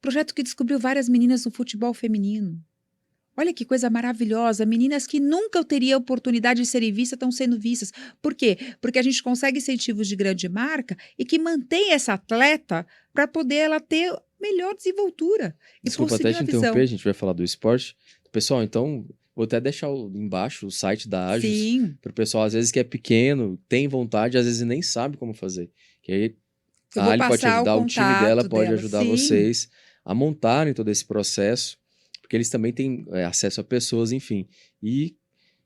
C: Projeto que descobriu várias meninas no futebol feminino. Olha que coisa maravilhosa, meninas que nunca teriam oportunidade de serem vistas, estão sendo vistas. Por quê? Porque a gente consegue incentivos de grande marca e que mantém essa atleta para poder ela ter melhor desenvoltura.
B: Desculpa até te interromper, a gente vai falar do esporte. Pessoal, então, vou até deixar embaixo o site da Agios, para o pessoal, às vezes, que é pequeno, tem vontade, às vezes nem sabe como fazer. Que aí a Ali pode ajudar, o time dela pode ajudar vocês a montarem todo esse processo, porque eles também têm acesso a pessoas, enfim, e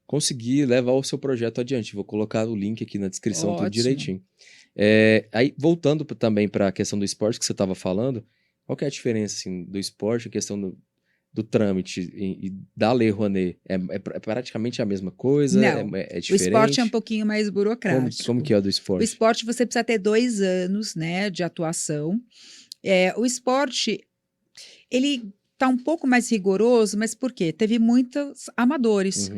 B: conseguir levar o seu projeto adiante. Vou colocar o link aqui na descrição, tudo direitinho. Aí, voltando também para a questão do esporte que você estava falando, qual que é a diferença assim, do esporte, a questão do trâmite e da Lei Rouanet? É praticamente a mesma coisa?
C: Não,
B: é diferente?
C: O esporte é um pouquinho mais burocrático.
B: Como que é o do esporte?
C: O esporte você precisa ter 2 anos, né, de atuação. O esporte, ele está um pouco mais rigoroso, mas por quê? Teve muitos amadores.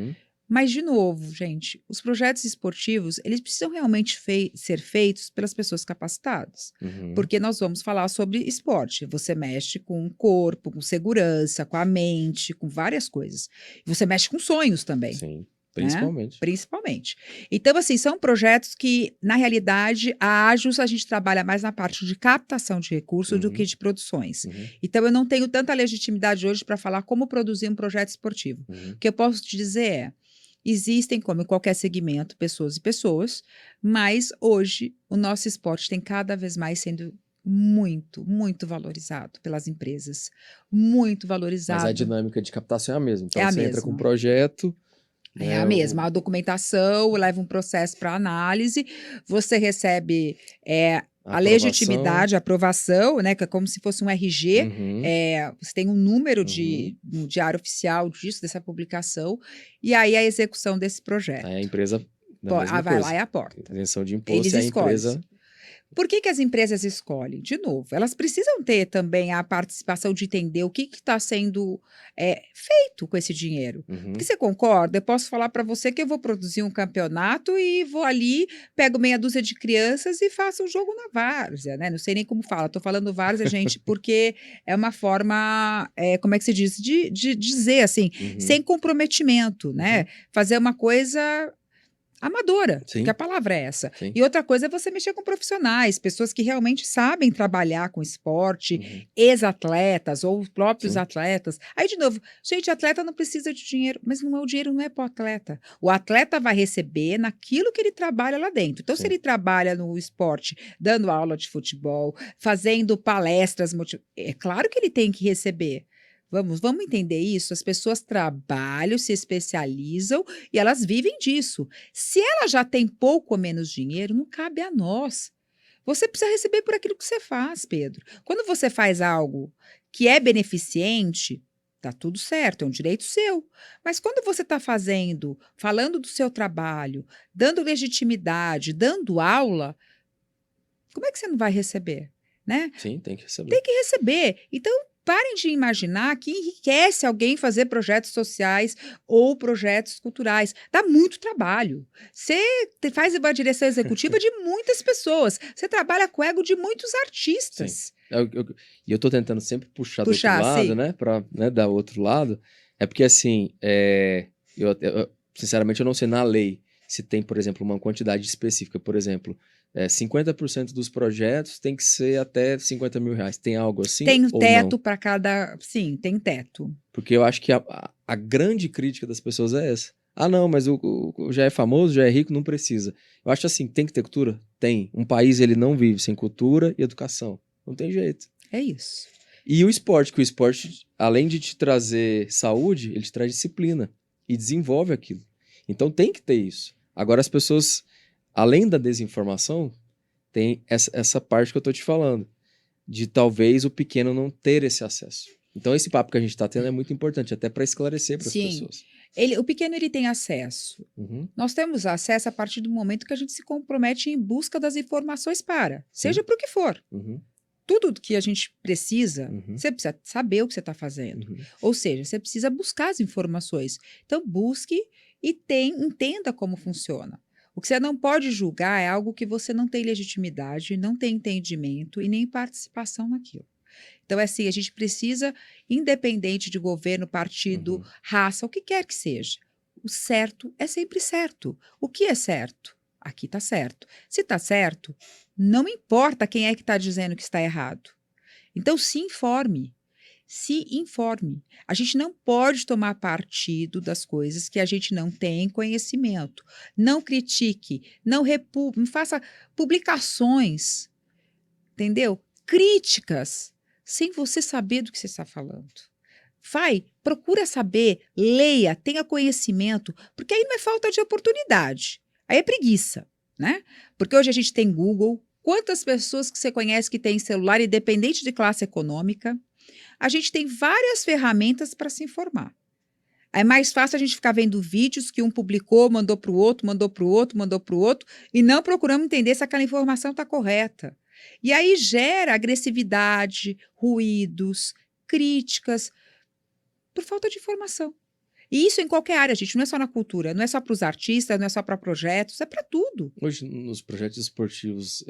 C: Mas, de novo, gente, os projetos esportivos, eles precisam realmente ser feitos pelas pessoas capacitadas. Porque nós vamos falar sobre esporte. Você mexe com o corpo, com segurança, com a mente, com várias coisas. Você mexe com sonhos também.
B: Sim, principalmente.
C: Né? Principalmente. Então, assim, são projetos que, na realidade, a Agios, a gente trabalha mais na parte de captação de recursos do que de produções. Então, eu não tenho tanta legitimidade hoje para falar como produzir um projeto esportivo. O que eu posso te dizer é, existem, como em qualquer segmento, pessoas e pessoas, mas hoje o nosso esporte tem cada vez mais sendo muito, muito valorizado pelas empresas. Muito valorizado.
B: Mas a dinâmica de captação é a mesma. Então,
C: É a
B: você entra
C: mesma.
B: com um projeto...
C: É a mesma, a documentação leva um processo para análise, você recebe a legitimidade, a aprovação, né, que é como se fosse um RG, você tem um número no diário oficial disso, dessa publicação, e aí a execução desse projeto.
B: Aí a empresa
C: vai lá e aporta.
B: Isenção de imposto.
C: Eles
B: e a
C: escolhem.
B: Empresa...
C: Por que as empresas escolhem? De novo, elas precisam ter também a participação de entender o que está sendo feito com esse dinheiro. Porque você concorda? Eu posso falar para você que eu vou produzir um campeonato e vou ali, pego meia dúzia de crianças e faço um jogo na várzea, né? Não sei nem como fala. Estou falando várzea, gente, porque é uma forma, como é que se diz? De dizer assim, sem comprometimento, né? Fazer uma coisa... amadora, porque a palavra é essa.
B: Sim.
C: E outra coisa é você mexer com profissionais, pessoas que realmente sabem trabalhar com esporte, ex-atletas ou próprios atletas. Aí, de novo, gente, atleta não precisa de dinheiro, mas o dinheiro não é para o atleta. O atleta vai receber naquilo que ele trabalha lá dentro. Então, se ele trabalha no esporte, dando aula de futebol, fazendo palestras, é claro que ele tem que receber. Vamos entender isso? As pessoas trabalham, se especializam e elas vivem disso. Se ela já tem pouco ou menos dinheiro, não cabe a nós. Você precisa receber por aquilo que você faz, Pedro. Quando você faz algo que é beneficente, tá tudo certo, é um direito seu. Mas quando você está falando do seu trabalho, dando legitimidade, dando aula, como é que você não vai receber? Né?
B: Sim, tem que receber.
C: Tem que receber. Então, parem de imaginar que enriquece alguém fazer projetos sociais ou projetos culturais. Dá muito trabalho. Você faz uma direção executiva de muitas pessoas. Você trabalha com o ego de muitos artistas.
B: E eu tô tentando sempre puxar do outro lado, né? Pra dar outro lado. É porque, assim, sinceramente, eu não sei na lei se tem, por exemplo, uma quantidade específica. Por exemplo, 50% dos projetos tem que ser até 50 mil reais. Tem algo assim?
C: Tem teto para cada... Sim, tem teto.
B: Porque eu acho que a grande crítica das pessoas é essa. Ah, não, mas já é famoso, já é rico, não precisa. Eu acho assim, tem que ter cultura? Tem. Um país, ele não vive sem cultura e educação. Não tem jeito.
C: É isso.
B: E o esporte, que o esporte, além de te trazer saúde, ele te traz disciplina e desenvolve aquilo. Então tem que ter isso. Agora as pessoas... Além da desinformação, tem essa parte que eu estou te falando, de talvez o pequeno não ter esse acesso. Então, esse papo que a gente está tendo é muito importante, até para esclarecer para as pessoas.
C: O pequeno ele tem acesso. Nós temos acesso a partir do momento que a gente se compromete em busca das informações seja para o que for. Tudo que a gente precisa, você precisa saber o que você está fazendo. Ou seja, você precisa buscar as informações. Então, busque e entenda como funciona. O que você não pode julgar é algo que você não tem legitimidade, não tem entendimento e nem participação naquilo. Então, é assim, a gente precisa, independente de governo, partido, raça, o que quer que seja, o certo é sempre certo. O que é certo? Aqui está certo. Se está certo, não importa quem é que está dizendo que está errado. Então, se informe. Se informe. A gente não pode tomar partido das coisas que a gente não tem conhecimento. Não critique, não faça publicações, entendeu? Críticas, sem você saber do que você está falando. Procura saber, leia, tenha conhecimento, porque aí não é falta de oportunidade, aí é preguiça, né? Porque hoje a gente tem Google, quantas pessoas que você conhece que têm celular, independente de classe econômica, a gente tem várias ferramentas para se informar. É mais fácil a gente ficar vendo vídeos que um publicou, mandou para o outro, mandou para o outro, mandou para o outro, e não procuramos entender se aquela informação está correta. E aí gera agressividade, ruídos, críticas, por falta de informação. E isso em qualquer área, gente, não é só na cultura, não é só para os artistas, não é só para projetos, é para tudo.
B: Hoje, nos projetos esportivos,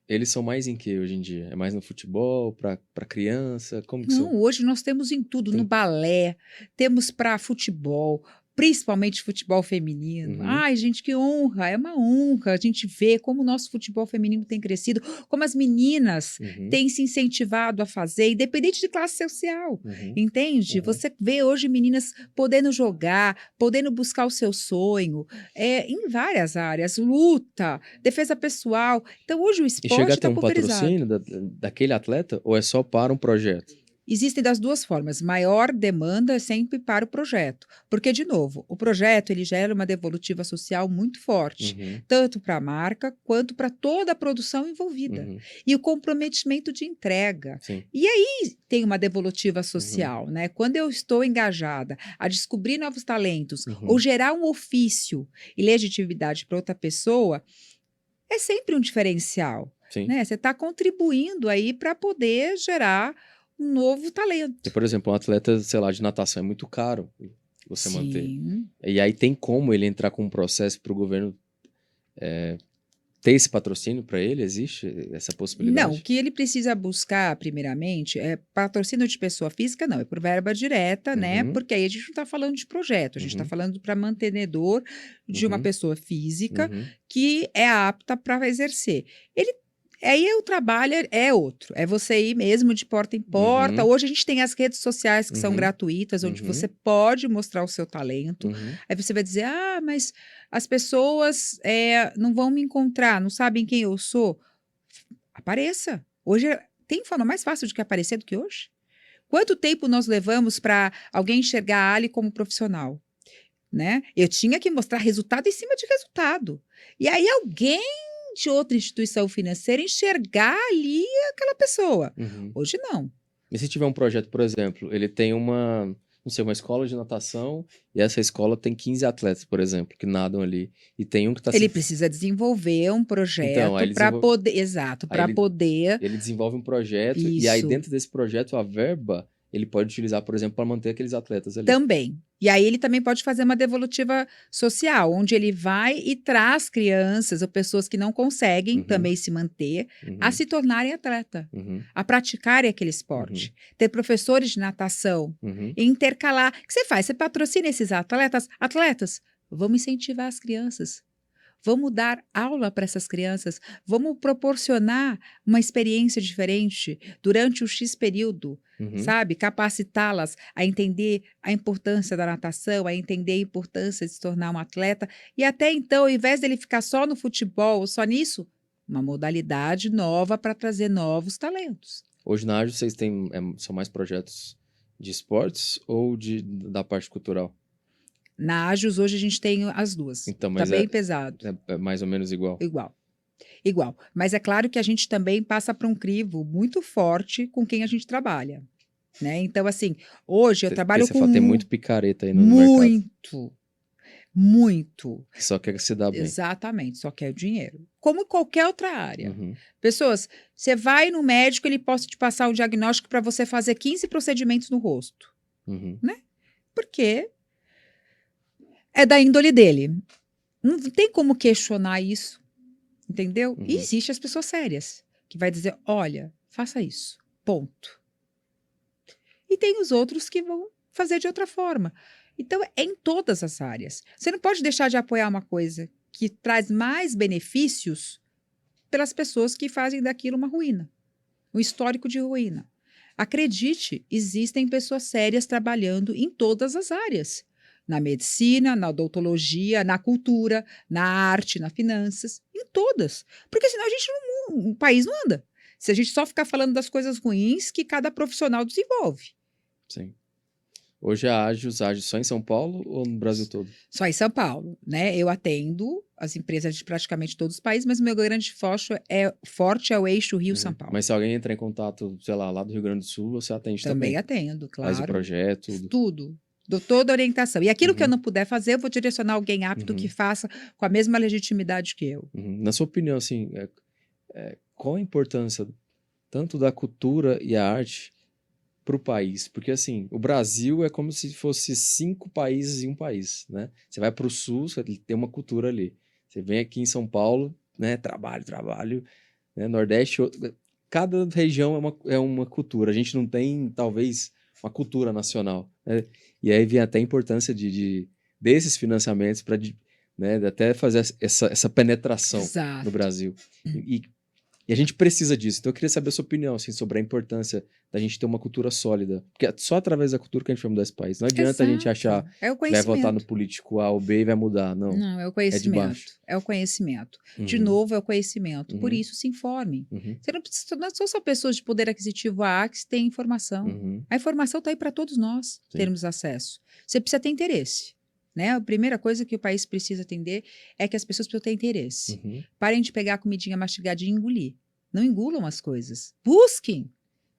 B: eles são mais em que hoje em dia? É mais no futebol, para criança? Como que são?
C: Não, hoje nós temos em tudo, no
B: Tem-
C: balé, temos para futebol, principalmente futebol feminino.
B: Uhum,
C: Ai, gente, que honra, é uma honra a gente ver como o nosso futebol feminino tem crescido, como as meninas
B: uhum,
C: têm se incentivado a fazer, independente de classe social.
B: uhum,
C: Entende?
B: uhum.
C: Você vê hoje meninas podendo jogar, podendo buscar o seu sonho, em várias áreas, luta, defesa pessoal. Então, hoje o
B: E chega
C: esporte
B: a ter
C: está
B: um
C: pulverizado.
B: patrocínio daquele atleta ou é só para um projeto?
C: Existem das duas formas. Maior demanda é sempre para o projeto, porque, de novo, o projeto ele gera uma devolutiva social muito forte,
B: Uhum,
C: tanto para a marca quanto para toda a produção envolvida.
B: uhum,
C: E o comprometimento de entrega.
B: sim.
C: E aí tem uma devolutiva
B: Uhum,
C: social, né? Quando eu estou engajada a descobrir novos talentos ou
B: uhum,
C: gerar um ofício e legitimidade para outra pessoa, é sempre um diferencial,
B: sim.
C: né? Você está contribuindo aí para poder gerar um novo
B: E,
C: talento.
B: por exemplo, um atleta, sei lá, de natação é muito caro você manter.
C: Sim.
B: E aí tem como ele entrar com um processo para o governo ter esse patrocínio para ele? Existe essa
C: Não, o
B: possibilidade?
C: que ele precisa buscar, primeiramente, é patrocínio de pessoa física, não, é por verba direta, né?
B: Uhum,
C: Porque aí a gente não está falando de projeto, a gente está
B: uhum,
C: falando para mantenedor de uma
B: uhum,
C: pessoa física
B: uhum,
C: que é apta para exercer. Ele Aí o trabalho é outro, é você ir mesmo de porta em porta.
B: uhum,
C: Hoje a gente tem as redes sociais que são
B: uhum,
C: gratuitas, onde
B: uhum,
C: você pode mostrar o seu talento.
B: uhum,
C: Aí você vai dizer: ah, mas as pessoas não vão me encontrar, não sabem quem eu sou. Apareça. Hoje tem forma mais fácil de que aparecer do que hoje? Quanto tempo nós levamos para alguém enxergar a Ali como profissional? Né? Eu tinha que mostrar resultado em cima de resultado. E aí alguém de outra instituição financeira enxergar ali aquela pessoa.
B: uhum.
C: Hoje não.
B: E se tiver um projeto, por exemplo, ele tem não sei, uma escola de natação e essa escola tem 15 atletas, por exemplo, que nadam ali. E tem um que está se...
C: Ele precisa desenvolver um
B: Então,
C: projeto para poder, exato,
B: aí
C: para poder
B: ele desenvolve um projeto e aí
C: isso.
B: dentro desse projeto a verba ele pode utilizar, por exemplo, para manter aqueles atletas ali.
C: Também. E aí ele também pode fazer uma devolutiva social, onde ele vai e traz crianças ou pessoas que não conseguem
B: Uhum,
C: também se manter a
B: uhum,
C: se tornarem atleta,
B: uhum,
C: a praticarem aquele
B: uhum,
C: esporte. Ter professores de natação
B: uhum,
C: e intercalar. O que você faz? Você patrocina esses atletas? Atletas, vamos incentivar as crianças. Vamos dar aula para essas crianças, vamos proporcionar uma experiência diferente durante o X período,
B: uhum.
C: sabe? Capacitá-las a entender a importância da natação, a entender a importância de se tornar um atleta. E até então, ao invés dele ficar só no futebol, só nisso, uma modalidade nova para trazer novos talentos.
B: Hoje na Ágil vocês têm, são mais projetos de esportes ou da parte cultural?
C: Na Ágios, hoje a gente tem as duas.
B: Então,
C: Está
B: mas
C: bem pesado,
B: é mais ou menos igual.
C: igual. Igual. Mas é claro que a gente também passa por um crivo muito forte com quem a gente trabalha, né? Então, assim, hoje eu
B: Porque
C: trabalho
B: você
C: com
B: fala, tem muito picareta aí no mercado,
C: muito, muito.
B: que só quer se dar bem.
C: Exatamente, só quer o dinheiro. Como em qualquer outra área.
B: Uhum,
C: Pessoas, você vai no médico, ele pode te passar um diagnóstico para você fazer 15 procedimentos no rosto,
B: uhum,
C: né? Porque é da índole dele. Não tem como questionar isso. Entendeu? E
B: uhum.
C: existem as pessoas sérias, que vai dizer, olha, faça isso, ponto. E tem os outros que vão fazer de outra forma. Então, é em todas as áreas. Você não pode deixar de apoiar uma coisa que traz mais benefícios pelas pessoas que fazem daquilo uma ruína, um histórico de ruína. Acredite, existem pessoas sérias trabalhando em todas as áreas. Na medicina, na odontologia, na cultura, na arte, nas finanças, em todas. Porque senão a gente o país não anda. Se a gente só ficar falando das coisas ruins que cada profissional desenvolve.
B: Sim. Hoje a Ágil só em São Paulo ou no Brasil todo?
C: Só em São Paulo, né? Eu atendo as empresas de praticamente todos os países, mas o meu grande forte é o eixo Rio-São
B: Uhum.
C: Paulo.
B: Mas se alguém entrar em contato, sei lá do Rio Grande do Sul, você atende
C: Também
B: também.
C: atendo,
B: Faz o
C: claro.
B: projeto, tudo.
C: Tudo. Dou toda a orientação. E aquilo que eu
B: Uhum,
C: não puder fazer, eu vou direcionar alguém apto que
B: uhum,
C: faça com a mesma legitimidade que eu.
B: uhum. Na sua opinião, assim, qual a importância tanto da cultura e a arte para o país? Porque, assim, o Brasil é como se fosse 5 países em um país, né? Você vai para o sul, você tem uma cultura ali. Você vem aqui em São Paulo, né? Trabalho, né? Nordeste, cada região é uma cultura. A gente não tem, talvez, uma cultura nacional, né? E aí vem até a importância desses financiamentos para, né, até fazer essa penetração
C: Exato.
B: no Brasil. E a gente precisa disso. Então eu queria saber a sua opinião assim, sobre a importância da gente ter uma cultura sólida. Porque é só através da cultura que a gente vai mudar esse país. Não adianta a gente achar que vai votar no político A ou B e vai mudar. Não.
C: Não, é o
B: É de
C: conhecimento.
B: baixo.
C: É o conhecimento. De novo, é o conhecimento. Por isso, se informem. Você não precisa, não são só pessoas de poder aquisitivo A que têm informação. A informação está aí para todos nós termos acesso. Você precisa ter interesse. Né? A primeira coisa que o país precisa atender é que as pessoas precisam ter interesse. Parem de pegar a comidinha mastigadinha e engolir. Não engulam as coisas. Busquem.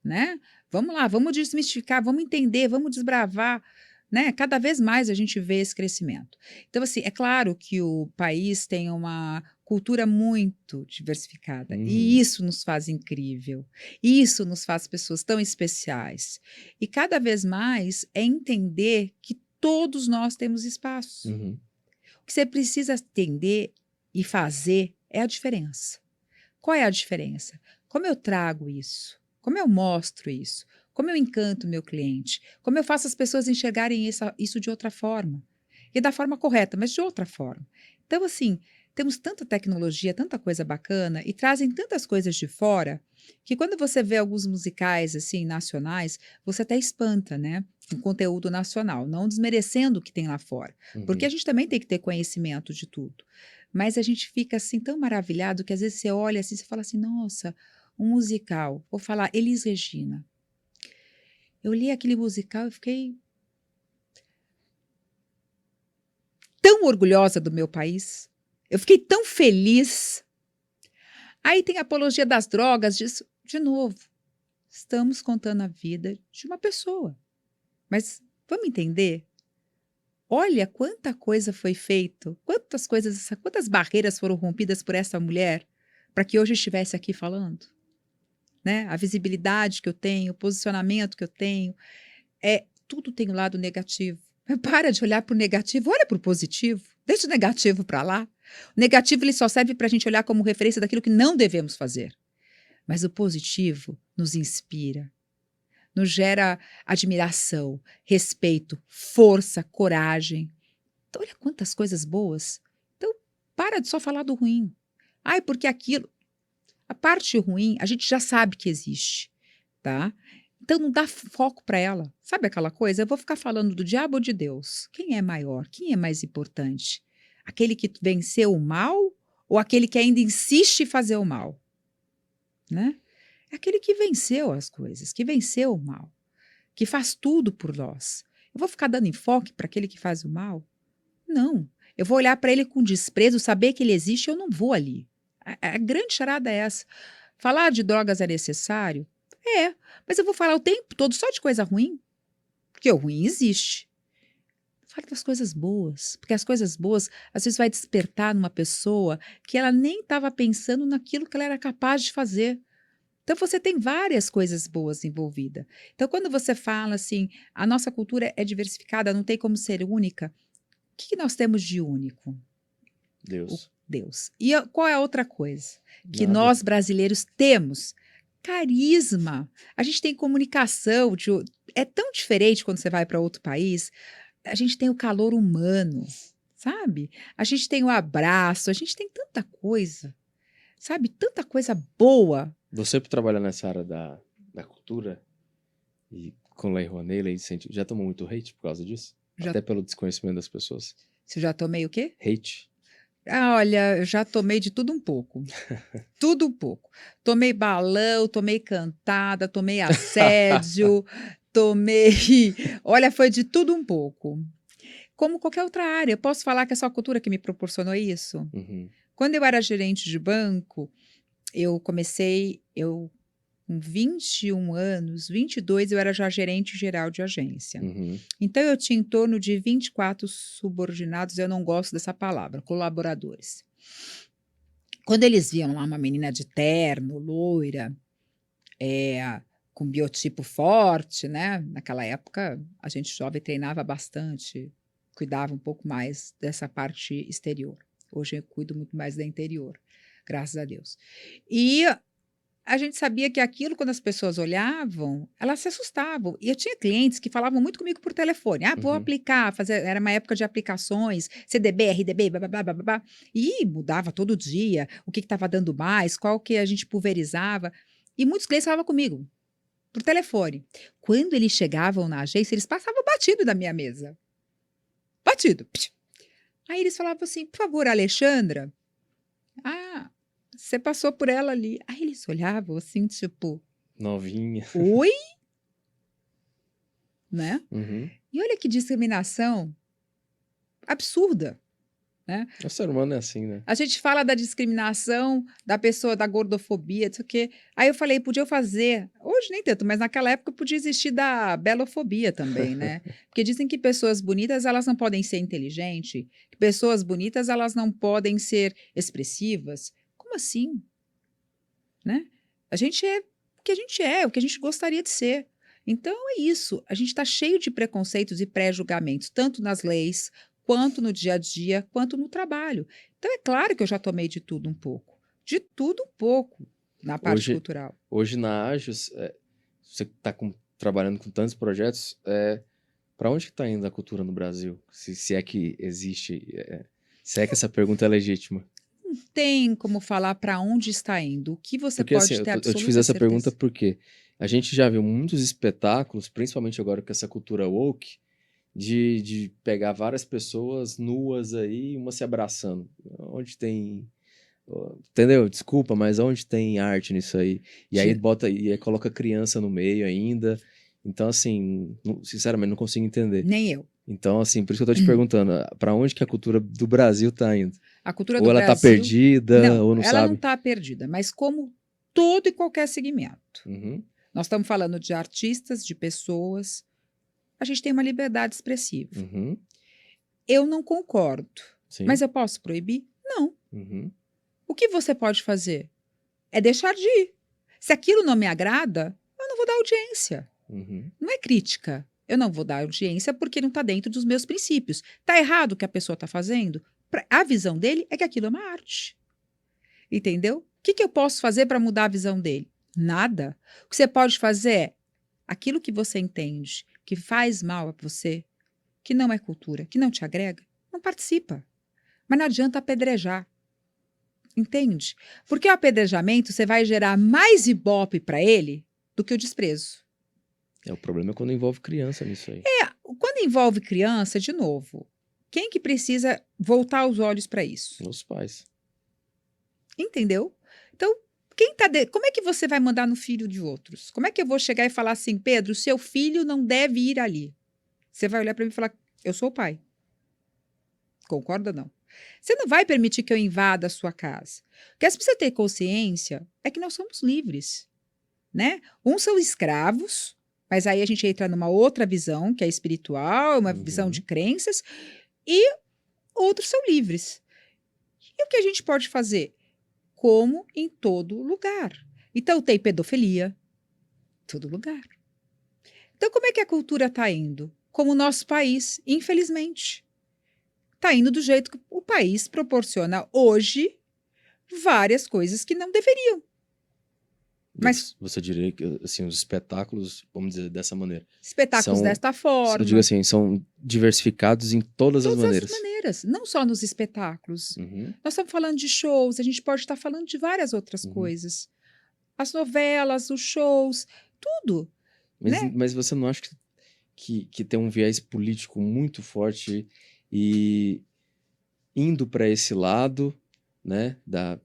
C: Né? Vamos lá, vamos desmistificar, vamos entender, vamos desbravar. Né? Cada vez mais a gente vê esse crescimento. Então, assim, é claro que o país tem uma cultura muito diversificada. E isso nos faz incrível. Isso nos faz pessoas tão especiais. E cada vez mais é entender que todos nós temos espaço. O que você precisa entender e fazer é a diferença. Qual é a diferença? Como eu trago isso? Como eu mostro isso? Como eu encanto o meu cliente? Como eu faço as pessoas enxergarem isso de outra forma? E da forma correta, mas de outra forma. Então, assim, temos tanta tecnologia, tanta coisa bacana e trazem tantas coisas de fora que quando você vê alguns musicais, assim, nacionais, você até espanta, né? Um conteúdo nacional, não desmerecendo o que tem lá fora. Porque a gente também tem que ter conhecimento de tudo. Mas a gente fica, assim, tão maravilhado que às vezes você olha assim, você fala assim, nossa, um musical. Vou falar Elis Regina. Eu li aquele musical e fiquei tão orgulhosa do meu país. Eu fiquei tão feliz. Aí tem a apologia das drogas, disso. De novo, estamos contando a vida de uma pessoa. Mas vamos entender? Olha quanta coisa foi feita, quantas barreiras foram rompidas por essa mulher para que hoje eu estivesse aqui falando. Né? A visibilidade que eu tenho, o posicionamento que eu tenho, tudo tem um lado negativo. Para de olhar para o negativo, olha para o positivo. Deixa o negativo para lá. O negativo ele só serve para a gente olhar como referência daquilo que não devemos fazer. Mas o positivo nos inspira, nos gera admiração, respeito, força, coragem. Então, olha quantas coisas boas. Então, para de só falar do ruim. Ai, porque aquilo... A parte ruim, a gente já sabe que existe, tá? Então, não dá foco para ela. Sabe aquela coisa? Eu vou ficar falando do diabo ou de Deus? Quem é maior? Quem é mais importante? Aquele que venceu o mal ou aquele que ainda insiste em fazer o mal? Né? É aquele que venceu as coisas, que venceu o mal, que faz tudo por nós. Eu vou ficar dando enfoque para aquele que faz o mal? Não. Eu vou olhar para ele com desprezo, saber que ele existe, eu não vou ali. A grande charada é essa. Falar de drogas é necessário? É, mas eu vou falar o tempo todo só de coisa ruim? Porque o ruim existe. Fala das coisas boas, porque as coisas boas às vezes vai despertar numa pessoa que ela nem estava pensando naquilo que ela era capaz de fazer. Então você tem várias coisas boas envolvidas. Então quando você fala assim, a nossa cultura é diversificada, não tem como ser única, o que nós temos de único?
B: Deus.
C: Deus. E qual é a outra coisa que
B: Nada.
C: nós brasileiros temos? Carisma. A gente tem comunicação. É tão diferente quando você vai para outro país. A gente tem o calor humano, sabe? A gente tem o abraço. A gente tem tanta coisa, sabe? Tanta coisa boa.
B: Você, por trabalhar nessa área da cultura e com Lei Rouanet, Lei de Incentivo, já tomou muito hate por causa disso?
C: Já-
B: Até pelo desconhecimento das pessoas.
C: Você já tomei o quê?
B: Hate.
C: Ah, olha, eu já tomei de tudo um pouco. Tudo um pouco. Tomei balão, tomei cantada, tomei assédio, tomei. Olha, foi de tudo um pouco. Como qualquer outra área. Eu posso falar que é só a cultura que me proporcionou isso? Quando eu era gerente de banco, eu com 21 anos, 22, eu era já gerente geral de agência. Então, eu tinha em torno de 24 subordinados, eu não gosto dessa palavra, colaboradores. Quando eles viam lá uma menina de terno, loira, com biotipo forte, né? Naquela época, a gente jovem treinava bastante, cuidava um pouco mais dessa parte exterior. Hoje eu cuido muito mais da interior, graças a Deus. E a gente sabia que aquilo, quando as pessoas olhavam, elas se assustavam. E eu tinha clientes que falavam muito comigo por telefone. Ah, vou aplicar, era uma época de aplicações, CDB, RDB, blá, blá, blá, blá, blá. E mudava todo dia, o que estava dando mais, qual que a gente pulverizava. E muitos clientes falavam comigo, por telefone. Quando eles chegavam na agência, eles passavam batido da minha mesa. Batido. Aí eles falavam assim, por favor, Alexandra. Ah, você passou por ela ali. Aí eles olhavam assim, tipo...
B: Novinha.
C: Oi? Né?
B: Uhum.
C: E olha que discriminação absurda. Né?
B: O ser humano é assim, né?
C: A gente fala da discriminação da pessoa, da gordofobia, não sei o quê. Aí eu falei, podia fazer, hoje nem tanto, mas naquela época podia existir da belofobia também, né? Porque dizem que pessoas bonitas, elas não podem ser inteligentes, que pessoas bonitas, elas não podem ser expressivas. Como assim? Né? A gente é o que a gente é, o que a gente gostaria de ser. Então é isso, a gente está cheio de preconceitos e pré-julgamentos, tanto nas leis, quanto no dia a dia, quanto no trabalho. Então é claro que eu já tomei de tudo um pouco na parte cultural.
B: Hoje na Agios, você está trabalhando com tantos projetos, para onde que está indo a cultura no Brasil? Se é que existe, se é que essa pergunta é legítima.
C: Não tem como falar para onde está indo. O que você
B: porque,
C: pode
B: assim,
C: ter
B: eu
C: absoluta
B: te fiz essa
C: certeza.
B: pergunta porque a gente já viu muitos espetáculos, principalmente agora com essa cultura woke, de pegar várias pessoas nuas aí, uma se abraçando. Onde tem... Entendeu? Desculpa, mas onde tem arte nisso aí? E aí aí coloca criança no meio ainda. Então, assim, sinceramente, não consigo entender.
C: Nem eu.
B: Então, assim, por isso que eu tô te perguntando, para onde que a cultura do Brasil tá indo?
C: A cultura
B: ou
C: do
B: ela
C: Brasil,
B: tá perdida, ou não
C: ela
B: sabe?
C: não está perdida, mas como todo e qualquer segmento.
B: Uhum.
C: Nós estamos falando de artistas, de pessoas. A gente tem uma liberdade expressiva.
B: Uhum.
C: Eu não concordo.
B: Sim.
C: Mas eu posso proibir? Não.
B: Uhum.
C: O que você pode fazer? É deixar de ir. Se aquilo não me agrada, eu não vou dar audiência.
B: Uhum.
C: Não é crítica. Eu não vou dar audiência porque não está dentro dos meus princípios. Está errado o que a pessoa está fazendo? A visão dele é que aquilo é uma arte. Entendeu? O que eu posso fazer para mudar a visão dele? Nada. O que você pode fazer é aquilo que você entende, que faz mal a você, que não é cultura, que não te agrega, não participa. Mas não adianta apedrejar. Entende? Porque o apedrejamento você vai gerar mais ibope para ele do que o desprezo.
B: O problema é quando envolve criança nisso aí.
C: Quando envolve criança, de novo, quem que precisa voltar os olhos para isso?
B: Os pais.
C: Entendeu? Então, como é que você vai mandar no filho de outros? Como é que eu vou chegar e falar assim, Pedro, seu filho não deve ir ali? Você vai olhar para mim e falar, eu sou o pai. Concorda ou não? Você não vai permitir que eu invada a sua casa. O que você precisa ter consciência é que nós somos livres, né? Uns são escravos, mas aí a gente entra numa outra visão, que é espiritual, uma visão de crenças, e outros são livres. E o que a gente pode fazer? Como em todo lugar. Então, tem pedofilia, em todo lugar. Então, como é que a cultura está indo? Como o nosso país, infelizmente. Está indo do jeito que o país proporciona hoje várias coisas que não deveriam. Mas
B: você diria que assim, os espetáculos, vamos dizer dessa maneira,
C: espetáculos desta forma.
B: Eu digo assim, são diversificados em todas as maneiras.
C: Todas as maneiras, não só nos espetáculos. Nós estamos falando de shows, a gente pode estar falando de várias outras coisas. As novelas, os shows, tudo.
B: Mas você não acha que tem um viés político muito forte e indo para esse lado, né, da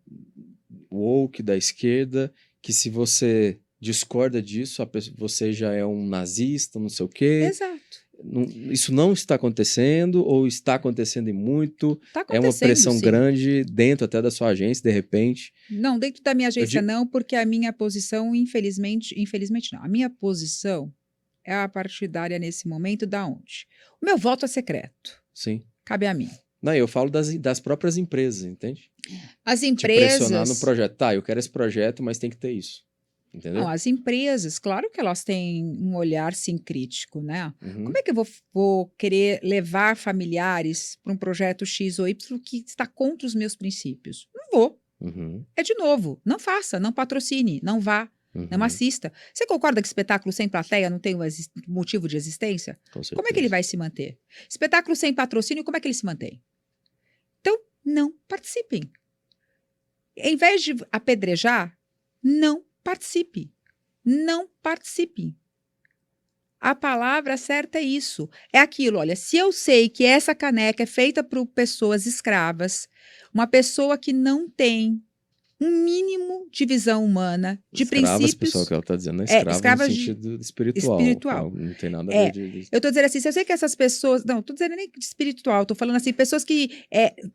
B: woke, da esquerda, que se você discorda disso, você já é um nazista, não sei o quê.
C: Exato.
B: Isso não está acontecendo ou está acontecendo e muito?
C: Tá acontecendo,
B: é uma pressão
C: sim.
B: grande dentro até da sua agência, de repente?
C: Não, dentro da minha agência não, porque a minha posição, infelizmente não. A minha posição é a partidária nesse momento da onde? O meu voto é secreto.
B: Sim.
C: Cabe a mim.
B: Não, eu falo das próprias empresas, entende?
C: As empresas...
B: Te pressionar no projeto. Tá, eu quero esse projeto, mas tem que ter isso. Entendeu?
C: Não, as empresas, claro que elas têm um olhar, sim, crítico, né?
B: Uhum.
C: Como é que eu vou querer levar familiares para um projeto X ou Y que está contra os meus princípios? Não vou.
B: Uhum.
C: É de novo, não faça, não patrocine, não vá, não
B: Uhum.
C: assista. Você concorda que espetáculo sem plateia não tem um motivo de existência?
B: Com certeza.
C: Como é que ele vai se manter? Espetáculo sem patrocínio, como é que ele se mantém? Então, não participem. Em vez de apedrejar, não participe. Não participe. A palavra certa é isso. É aquilo, olha, se eu sei que essa caneca é feita por pessoas escravas, uma pessoa que não tem um mínimo de visão humana, de
B: Escravas,
C: princípios...
B: pessoal, que ela está dizendo, escravas no
C: escravas
B: sentido espiritual.
C: espiritual.
B: Não tem nada a ver
C: Eu estou dizendo assim, se eu sei que essas pessoas... Não, estou dizendo nem de espiritual, estou falando assim, pessoas que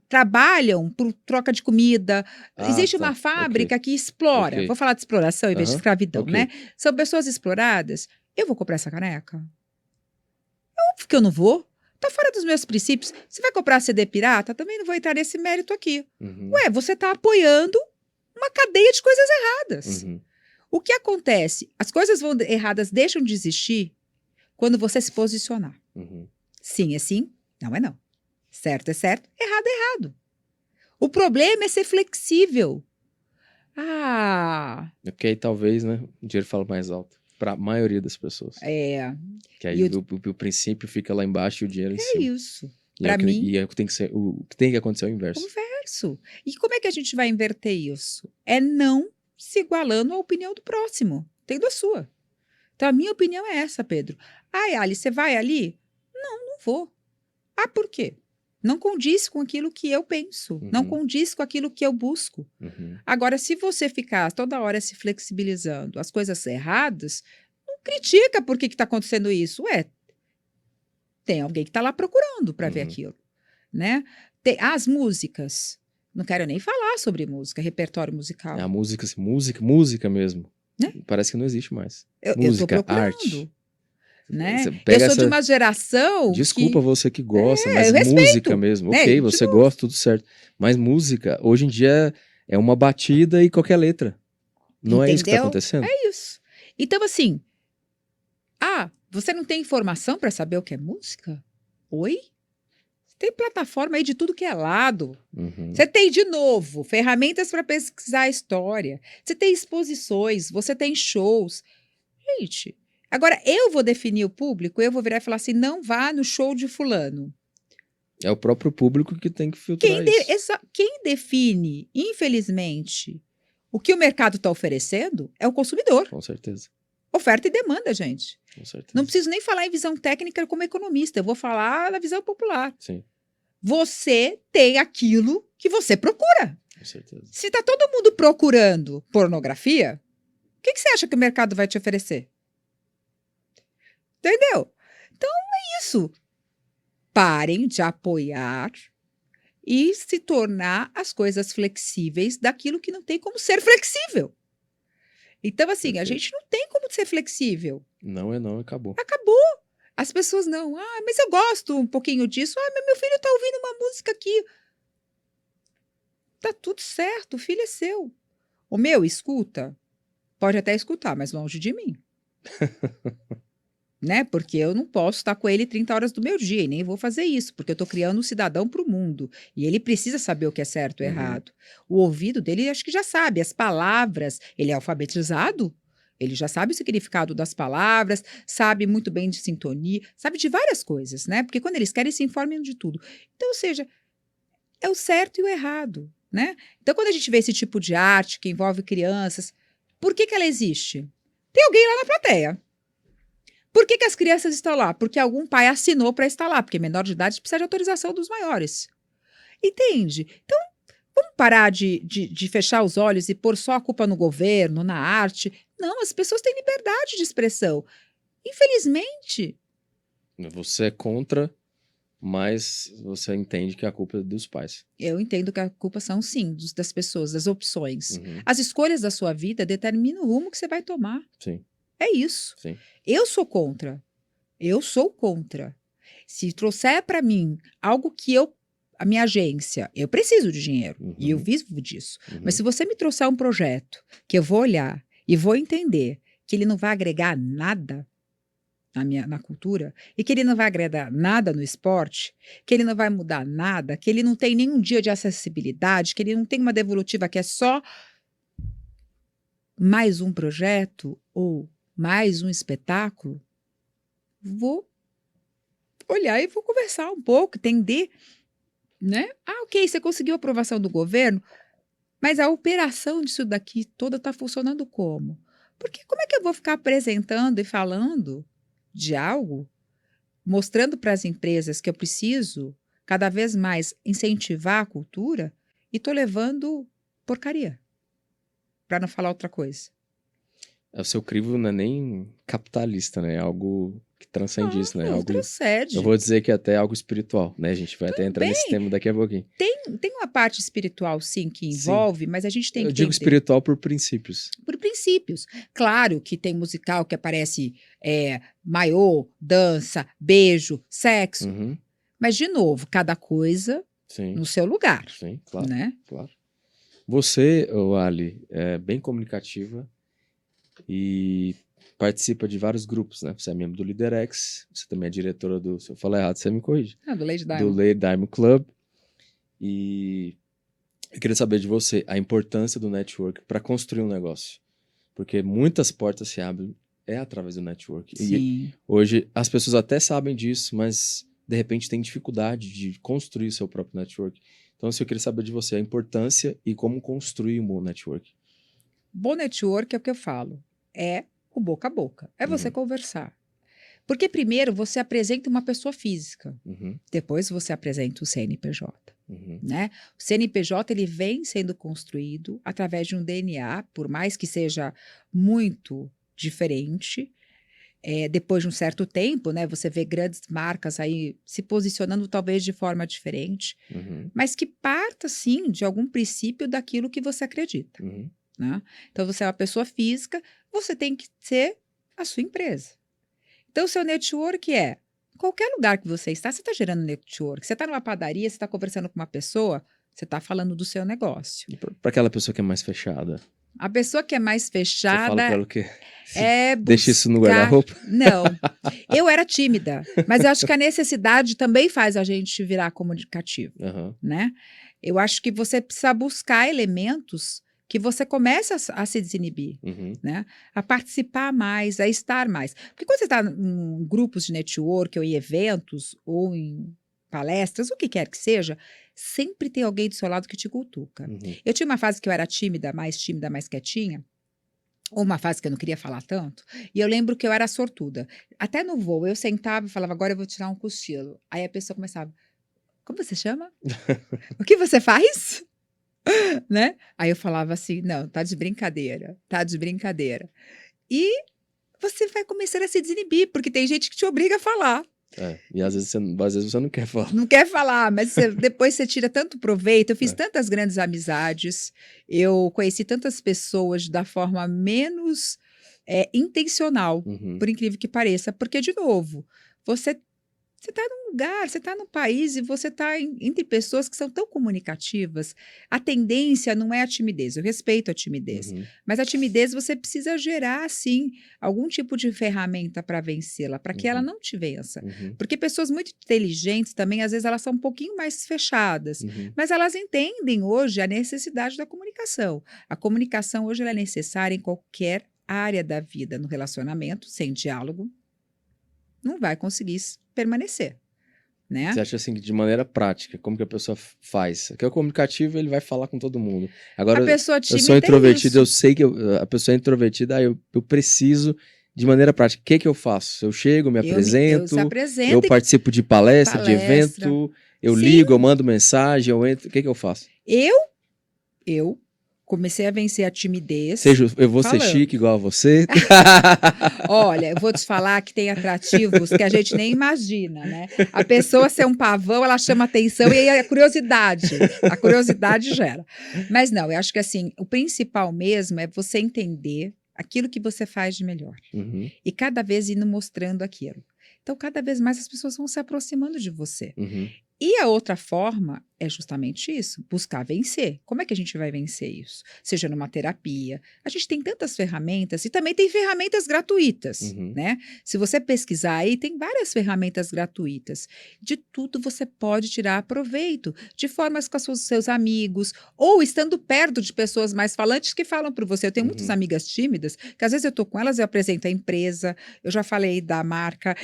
C: trabalham por troca de comida. Existe uma fábrica que explora.
B: Ok.
C: Vou falar de exploração em vez de escravidão,
B: ok.
C: né? São pessoas exploradas. Eu vou comprar essa caneca? É óbvio que eu não vou. Tá fora dos meus princípios. Você vai comprar CD pirata? Também não vou entrar nesse mérito aqui.
B: Uhum.
C: Ué, você está apoiando uma cadeia de coisas erradas.
B: Uhum.
C: O que acontece? As coisas erradas deixam de existir quando você se posicionar.
B: Uhum.
C: Sim é sim, não é não. Certo é certo, errado é errado. O problema é ser flexível.
B: É porque aí talvez, né, o dinheiro fala mais alto. Para a maioria das pessoas. Que aí o princípio fica lá embaixo e o dinheiro em cima.
C: É isso.
B: Para mim... o que tem que acontecer é o inverso.
C: E como é que a gente vai inverter isso? É não se igualando à opinião do próximo, tendo a sua. Então, a minha opinião é essa, Pedro. Ai, Ali, você vai ali? Não vou. Ah, por quê? Não condiz com aquilo que eu penso.
B: Uhum.
C: Não condiz com aquilo que eu busco.
B: Uhum.
C: Agora, se você ficar toda hora se flexibilizando as coisas erradas, não critica por que está acontecendo isso. Tem alguém que está lá procurando para ver aquilo, né? As músicas. Não quero nem falar sobre música, repertório musical.
B: A música, assim, música mesmo.
C: Né?
B: Parece que não existe mais.
C: Música,
B: arte.
C: Né? Eu sou de uma geração.
B: Desculpa você que gosta, mas
C: eu
B: música
C: respeito,
B: mesmo.
C: né?
B: Ok, você gosta, tudo certo. Mas música, hoje em dia, é uma batida e qualquer letra. Não
C: Entendeu?
B: é isso que está acontecendo?
C: É isso. Então, assim, você não tem informação para saber o que é música? Oi? Tem plataforma aí de tudo que é lado.
B: Uhum.
C: Você tem, de novo, ferramentas para pesquisar a história. Você tem exposições, você tem shows. Gente, agora eu vou definir o público, eu vou virar e falar assim, não vá no show de fulano.
B: É o próprio público que tem que filtrar isso.
C: Quem define, infelizmente, o que o mercado está oferecendo é o consumidor.
B: Com certeza.
C: Oferta e demanda, gente.
B: Com certeza.
C: Não preciso nem falar em visão técnica como economista, eu vou falar na visão popular.
B: Sim.
C: Você tem aquilo que você procura.
B: Com certeza.
C: Se está todo mundo procurando pornografia, o que você acha que o mercado vai te oferecer? Entendeu? Então é isso. Parem de apoiar e se tornar as coisas flexíveis daquilo que não tem como ser flexível. Então, assim, a gente não tem como ser flexível.
B: Não, acabou.
C: Acabou. As pessoas não. Mas eu gosto um pouquinho disso. Mas meu filho está ouvindo uma música aqui. Tá tudo certo, o filho é seu. O meu, escuta. Pode até escutar, mas longe de mim. Né? Porque eu não posso estar com ele 30 horas do meu dia e nem vou fazer isso, porque eu estou criando um cidadão para o mundo. E ele precisa saber o que é certo e errado. O ouvido dele, acho que já sabe. As palavras, ele é alfabetizado. Ele já sabe o significado das palavras, sabe muito bem de sintonia, sabe de várias coisas, né? Porque quando eles querem, se informam de tudo. Então, ou seja, é o certo e o errado, né? Então, quando a gente vê esse tipo de arte que envolve crianças, por que ela existe? Tem alguém lá na plateia. Por que as crianças estão lá? Porque algum pai assinou para estar lá, porque menor de idade precisa de autorização dos maiores. Entende? Então, vamos parar de fechar os olhos e pôr só a culpa no governo, na arte. Não, as pessoas têm liberdade de expressão. Infelizmente.
B: Você é contra, mas você entende que a culpa é dos pais.
C: Eu entendo que a culpa são, sim, das pessoas, das opções.
B: Uhum.
C: As escolhas da sua vida determinam o rumo que você vai tomar.
B: Sim.
C: É isso.
B: Sim.
C: Eu sou contra. Eu sou contra. Se trouxer para mim algo que a minha agência, eu preciso de dinheiro. E eu vivo disso. Mas se você me trouxer um projeto que eu vou olhar e vou entender que ele não vai agregar nada na cultura, e que ele não vai agregar nada no esporte, que ele não vai mudar nada, que ele não tem nenhum dia de acessibilidade, que ele não tem uma devolutiva que é só mais um projeto ou mais um espetáculo, vou olhar e vou conversar um pouco, entender, né? Ah, ok, você conseguiu a aprovação do governo, mas a operação disso daqui toda está funcionando como? Porque como é que eu vou ficar apresentando e falando de algo, mostrando para as empresas que eu preciso cada vez mais incentivar a cultura e estou levando porcaria, para não falar outra coisa.
B: O seu crivo não é nem capitalista, né? É algo que transcende isso, né? Algo,
C: transcende.
B: eu vou dizer que é até algo espiritual, né? A gente vai até entrar nesse tema daqui a pouquinho.
C: Tem uma parte espiritual, sim, que envolve, mas a gente tem que
B: Eu digo espiritual por princípios.
C: Por princípios. Claro que tem musical que aparece maiô, dança, beijo, sexo.
B: Uhum.
C: Mas, de novo, cada coisa no seu lugar.
B: Sim, claro.
C: Né?
B: Claro. Você, Ali, é bem comunicativa e participa de vários grupos, né? Você é membro do Liderex, você também é diretora do... Se eu falar errado, você me corrige.
C: Do Lady Diamond.
B: Do Lady Diamond Club. E eu queria saber de você a importância do network para construir um negócio. Porque muitas portas se abrem através do network.
C: Sim.
B: E hoje as pessoas até sabem disso, mas de repente têm dificuldade de construir o seu próprio network. Então, eu queria saber de você a importância e como construir um bom network.
C: Bom network é o que eu falo. É o boca a boca. É você conversar. Porque primeiro você apresenta uma pessoa física. Depois você apresenta o CNPJ. Né? O CNPJ ele vem sendo construído através de um DNA, por mais que seja muito diferente. Depois de um certo tempo, né, você vê grandes marcas aí se posicionando talvez de forma diferente, mas que parta, sim, de algum princípio daquilo que você acredita. Né? Então, você é uma pessoa física, você tem que ser a sua empresa. Então, o seu network é qualquer lugar que você está gerando network. Você está numa padaria, você está conversando com uma pessoa, você está falando do seu negócio.
B: Para aquela pessoa que é mais fechada?
C: A pessoa que é mais fechada...
B: Você fala para ela o quê?
C: Deixa
B: isso no guarda-roupa?
C: Não, eu era tímida, mas eu acho que a necessidade também faz a gente virar comunicativo, né? Eu acho que você precisa buscar elementos que você comece a se desinibir, né? A participar mais, a estar mais. Porque quando você está em grupos de network ou em eventos ou em palestras, o que quer que seja, sempre tem alguém do seu lado que te cutuca. Eu tinha uma fase que eu era tímida, mais quietinha, ou uma fase que eu não queria falar tanto, e eu lembro que eu era sortuda. Até no voo, eu sentava e falava, agora eu vou tirar um cochilo. Aí a pessoa começava, como você chama? O que você faz? Né? Aí eu falava assim, não, tá de brincadeira. E você vai começando a se desinibir, porque tem gente que te obriga a falar.
B: E às vezes você não quer falar.
C: Não quer falar, mas depois você tira tanto proveito. Eu fiz tantas grandes amizades, eu conheci tantas pessoas da forma menos intencional, por incrível que pareça. Porque, de novo, você está num lugar, você está num país e você está entre pessoas que são tão comunicativas. A tendência não é a timidez, eu respeito a timidez, mas a timidez você precisa gerar, sim, algum tipo de ferramenta para vencê-la, para que ela não te vença. Porque pessoas muito inteligentes também, às vezes, elas são um pouquinho mais fechadas, mas elas entendem hoje a necessidade da comunicação. A comunicação hoje ela é necessária em qualquer área da vida, no relacionamento, sem diálogo, não vai conseguir permanecer, né?
B: Você acha assim, que de maneira prática, como que a pessoa faz? Porque o comunicativo, ele vai falar com todo mundo. Agora,
C: a pessoa tímida,
B: eu sou introvertido, eu sei que a pessoa é introvertida, eu preciso, de maneira prática, o que eu faço? Eu chego, me apresento, eu participo de palestra, de evento, eu ligo, eu mando mensagem, eu entro, o que eu faço?
C: Eu comecei a vencer a timidez.
B: Eu vou ser chique igual a você?
C: Olha, eu vou te falar que tem atrativos que a gente nem imagina, né? A pessoa ser um pavão, ela chama atenção e aí a curiosidade gera. Mas não, eu acho que assim, o principal mesmo é você entender aquilo que você faz de melhor. E cada vez indo mostrando aquilo. Então, cada vez mais as pessoas vão se aproximando de você. E a outra forma é justamente isso, buscar vencer. Como é que a gente vai vencer isso? Seja numa terapia. A gente tem tantas ferramentas e também tem ferramentas gratuitas, né? Se você pesquisar aí, tem várias ferramentas gratuitas. De tudo você pode tirar proveito, de formas com os seus amigos, ou estando perto de pessoas mais falantes que falam por você. Eu tenho muitas amigas tímidas, que às vezes eu estou com elas, eu apresento a empresa, eu já falei da marca,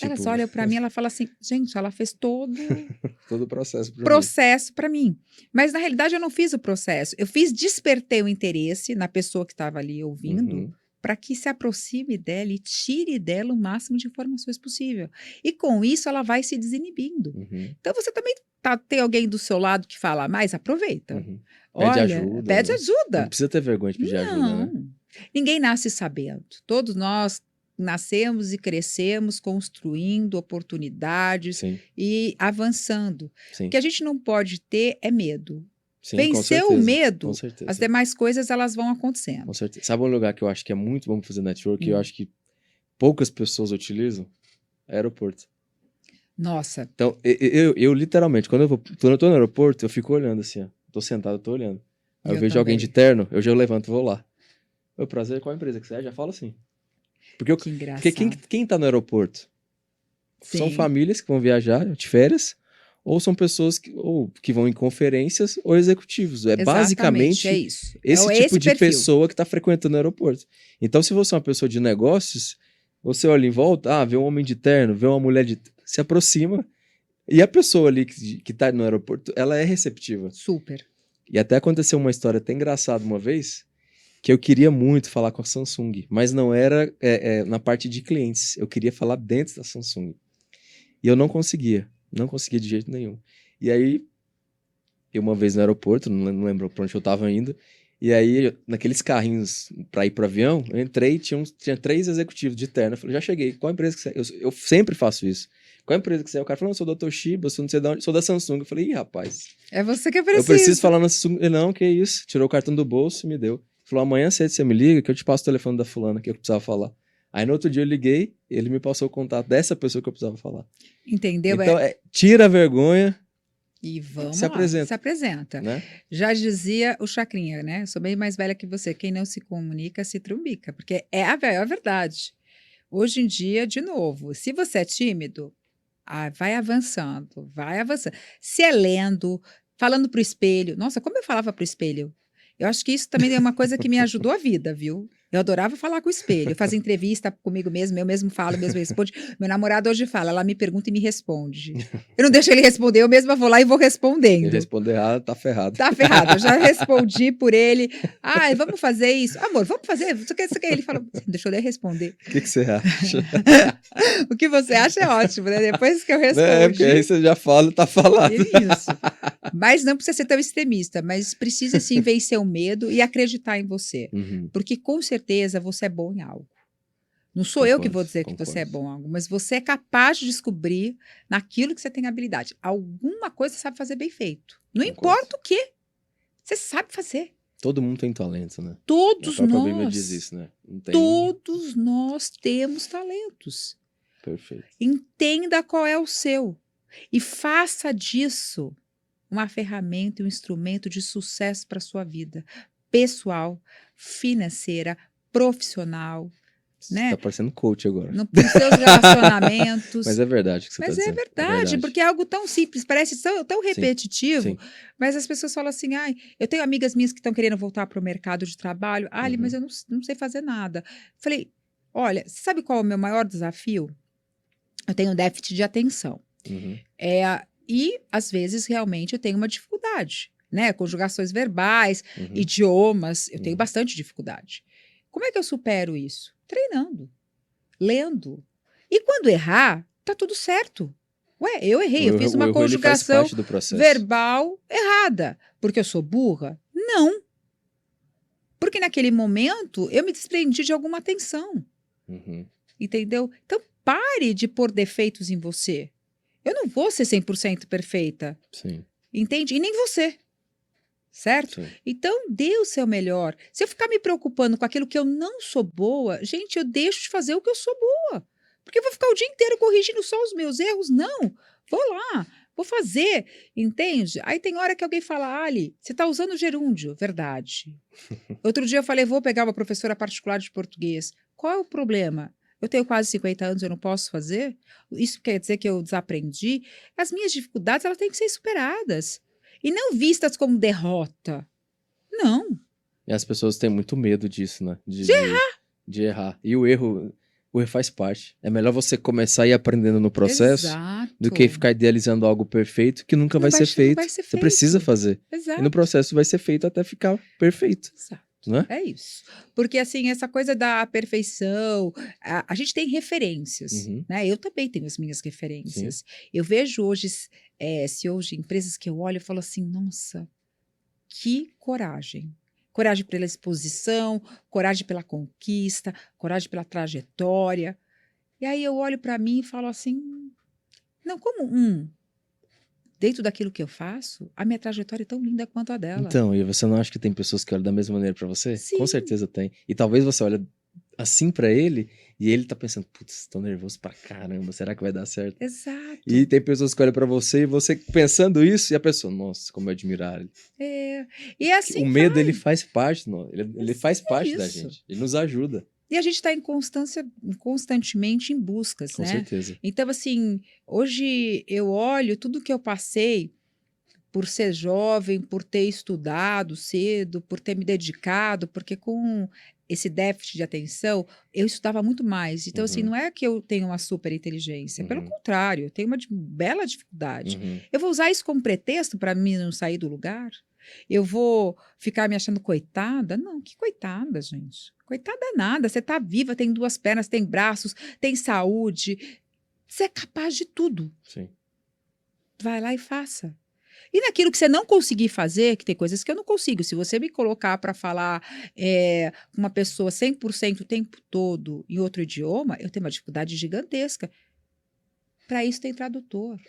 C: elas olham para mim, ela fala assim, gente, ela fez todo
B: o
C: processo para mim. Mas, na realidade, eu não fiz o processo. Eu despertei o interesse na pessoa que estava ali ouvindo, para que se aproxime dela e tire dela o máximo de informações possível. E, com isso, ela vai se desinibindo. Então, você também tem alguém do seu lado que fala mais, aproveita. Olha, pede ajuda.
B: Não precisa ter vergonha de pedir ajuda, né?
C: Ninguém nasce sabendo. Todos nós nascemos e crescemos construindo oportunidades e avançando. O que a gente não pode ter é medo. Sim, vencer o medo, as demais coisas elas vão acontecendo.
B: Com certeza. Sabe um lugar que eu acho que é muito bom para fazer network, que eu acho que poucas pessoas utilizam? Aeroporto.
C: Nossa.
B: Então, eu literalmente, quando eu tô no aeroporto, eu fico olhando assim, ó. Tô sentado, tô olhando. Aí eu vejo alguém de terno, eu já levanto e vou lá. Meu prazer, qual empresa que você é? Já falo assim. Porque quem tá no aeroporto? Sim. São famílias que vão viajar de férias, ou são pessoas que vão em conferências ou executivos. Basicamente
C: isso.
B: Esse tipo de pessoa que está frequentando o aeroporto. Então, se você é uma pessoa de negócios, você olha em volta, vê um homem de terno, vê uma mulher se aproxima, e a pessoa ali que tá no aeroporto, ela é receptiva.
C: Super.
B: E até aconteceu uma história até engraçada uma vez, que eu queria muito falar com a Samsung, mas não era na parte de clientes. Eu queria falar dentro da Samsung. E eu não conseguia de jeito nenhum. E aí, eu uma vez no aeroporto, não lembro pra onde eu tava indo, e aí, naqueles carrinhos pra ir pro avião, eu entrei, tinha 3 executivos de terno. Eu falei, já cheguei, qual empresa que você é? Eu sempre faço isso. Qual empresa que você é? O cara falou, não, eu sou do Dr. Shiba, sou não sei de onde, sou da Samsung. Eu falei, rapaz.
C: É você que precisa.
B: Eu preciso falar na Samsung. Ele, não, que isso. Tirou o cartão do bolso e me deu. Falou, amanhã cedo você me liga que eu te passo o telefone da fulana que eu precisava falar. Aí no outro dia eu liguei, ele me passou o contato dessa pessoa que eu precisava falar.
C: Entendeu?
B: Então, tira a vergonha
C: e vamos
B: se apresenta.
C: Se apresenta.
B: Né?
C: Já dizia o Chacrinha, né? Eu sou bem mais velha que você. Quem não se comunica, se trumbica. Porque é a verdade. Hoje em dia, de novo, se você é tímido, vai avançando, vai avançando. Se é lendo, falando pro espelho. Nossa, como eu falava pro espelho? Eu acho que isso também é uma coisa que me ajudou a vida, viu? Eu adorava falar com o espelho, fazer entrevista comigo mesmo, eu mesmo falo, eu mesmo respondo. Meu namorado hoje fala, ela me pergunta e me responde. Eu não deixo ele responder, eu mesma vou lá e vou respondendo.
B: Se responder errado, tá ferrado.
C: Tá ferrado, eu já respondi por ele. Vamos fazer isso. Amor, vamos fazer? Isso que ele falou, deixa eu responder.
B: O que você acha?
C: O que você acha é ótimo, né? Depois que eu respondi.
B: Porque aí você já fala, tá falado.
C: Isso. Mas não precisa ser tão extremista, mas precisa sim vencer o medo e acreditar em você. Porque com certeza você é bom em algo. Não sou eu que vou dizer que você é bom em algo, mas você é capaz de descobrir naquilo que você tem habilidade. Alguma coisa você sabe fazer bem feito. Não importa o quê. Você sabe fazer.
B: Todo mundo tem talento, né?
C: Todos nós.
B: A Bíblia diz isso, né?
C: Todos nós temos talentos.
B: Perfeito.
C: Entenda qual é o seu. E faça disso uma ferramenta e um instrumento de sucesso para a sua vida pessoal, financeira, profissional. Né?
B: Tá parecendo coach agora.
C: Nos seus relacionamentos.
B: Mas é verdade o que você
C: Mas
B: tá dizendo.
C: É verdade, porque é algo tão simples, parece tão repetitivo, sim. Mas as pessoas falam assim, eu tenho amigas minhas que estão querendo voltar para o mercado de trabalho, mas eu não sei fazer nada. Falei, olha, você sabe qual é o meu maior desafio? Eu tenho déficit de atenção. E, às vezes, realmente eu tenho uma dificuldade, né? Conjugações verbais, idiomas, eu tenho bastante dificuldade. Como é que eu supero isso? Treinando, lendo. E quando errar, tá tudo certo. Eu errei, eu fiz uma conjugação verbal errada. Porque eu sou burra? Não. Porque naquele momento eu me desprendi de alguma atenção. Entendeu? Então pare de pôr defeitos em você. Eu não vou ser 100% perfeita.
B: Sim.
C: Entende? E nem você. Certo? Sim. Então, dê o seu melhor. Se eu ficar me preocupando com aquilo que eu não sou boa, gente, eu deixo de fazer o que eu sou boa. Porque eu vou ficar o dia inteiro corrigindo só os meus erros? Não. Vou Vou fazer, entende? Aí tem hora que alguém fala, Ali, você está usando gerúndio. Verdade. Outro dia eu falei, vou pegar uma professora particular de português. Qual é o problema? Eu tenho quase 50 anos, eu não posso fazer? Isso quer dizer que eu desaprendi? As minhas dificuldades, elas têm que ser superadas. E não vistas como derrota. Não.
B: E as pessoas têm muito medo disso, né? De errar. E o erro faz parte. É melhor você começar a ir aprendendo no processo
C: Exato.
B: do que ficar idealizando algo perfeito que nunca vai ser feito.
C: Não vai ser
B: Você precisa
C: feito.
B: fazer.
C: Exato.
B: E no processo vai ser feito até ficar perfeito.
C: Exato.
B: Né?
C: É isso. Porque, assim, essa coisa da perfeição, a gente tem referências, né? Eu também tenho as minhas referências. Sim. Eu vejo hoje CEOs de empresas que eu olho e falo assim, nossa, que coragem. Coragem pela exposição, coragem pela conquista, coragem pela trajetória. E aí eu olho para mim e falo assim, não, como dentro daquilo que eu faço, a minha trajetória é tão linda quanto a dela.
B: Então, e você não acha que tem pessoas que olham da mesma maneira pra você?
C: Sim.
B: Com certeza tem. E talvez você olhe assim pra ele e ele tá pensando, putz, tô nervoso pra caramba, será que vai dar certo?
C: Exato.
B: E tem pessoas que olham pra você e você pensando isso e a pessoa, nossa, como eu admirar ele.
C: E assim
B: o medo, ele faz parte, não? Ele faz parte da
C: isso.
B: gente, ele nos ajuda.
C: E a gente está constantemente em buscas,
B: Com
C: né?
B: certeza.
C: Então, assim, hoje eu olho tudo que eu passei por ser jovem, por ter estudado cedo, por ter me dedicado, porque com esse déficit de atenção, eu estudava muito mais. Então, assim, não é que eu tenho uma super inteligência, pelo contrário, eu tenho uma bela dificuldade. Eu vou usar isso como pretexto para mim não sair do lugar? Eu vou ficar me achando coitada? Não, que coitada, gente. Coitada nada, você está viva, tem 2 pernas, tem braços, tem saúde, você é capaz de tudo.
B: Sim.
C: Vai lá e faça. E naquilo que você não conseguir fazer, que tem coisas que eu não consigo, se você me colocar para falar com uma pessoa 100% o tempo todo em outro idioma, eu tenho uma dificuldade gigantesca. Para isso tem tradutor.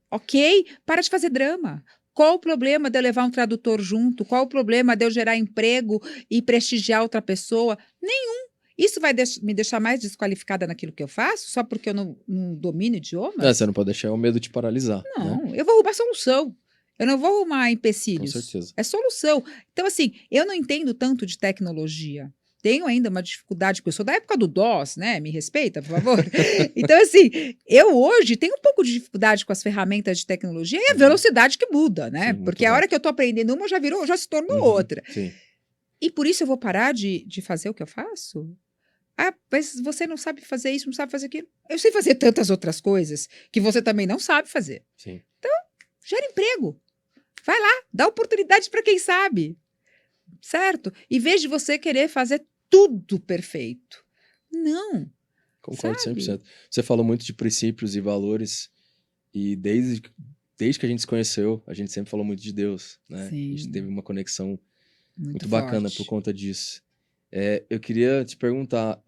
C: Ok? Para de fazer drama. Qual o problema de eu levar um tradutor junto? Qual o problema de eu gerar emprego e prestigiar outra pessoa? Nenhum. Isso vai me deixar mais desqualificada naquilo que eu faço, só porque eu não domino idiomas?
B: Você não pode deixar o medo te paralisar.
C: Não,
B: né?
C: eu vou arrumar solução. Eu não vou arrumar empecilhos.
B: Com certeza.
C: É solução. Então, assim, eu não entendo tanto de tecnologia. Tenho ainda uma dificuldade, porque eu sou da época do DOS, né? Me respeita, por favor. Então, assim, eu hoje tenho um pouco de dificuldade com as ferramentas de tecnologia e a velocidade que muda, né?
B: Sim,
C: porque a hora que eu estou aprendendo uma já se tornou outra.
B: Sim.
C: E por isso eu vou parar de fazer o que eu faço? Ah, mas você não sabe fazer isso, não sabe fazer aquilo. Eu sei fazer tantas outras coisas que você também não sabe fazer.
B: Sim.
C: Então, gera emprego. Vai lá, dá oportunidade para quem sabe. Certo? Em vez de você querer fazer tudo perfeito. Não.
B: Concordo
C: sabe?
B: 100%. Você falou muito de princípios e valores e desde que a gente se conheceu, a gente sempre falou muito de Deus, né?
C: Sim.
B: A gente teve uma conexão muito
C: forte.
B: bacana por conta disso. Eu queria te perguntar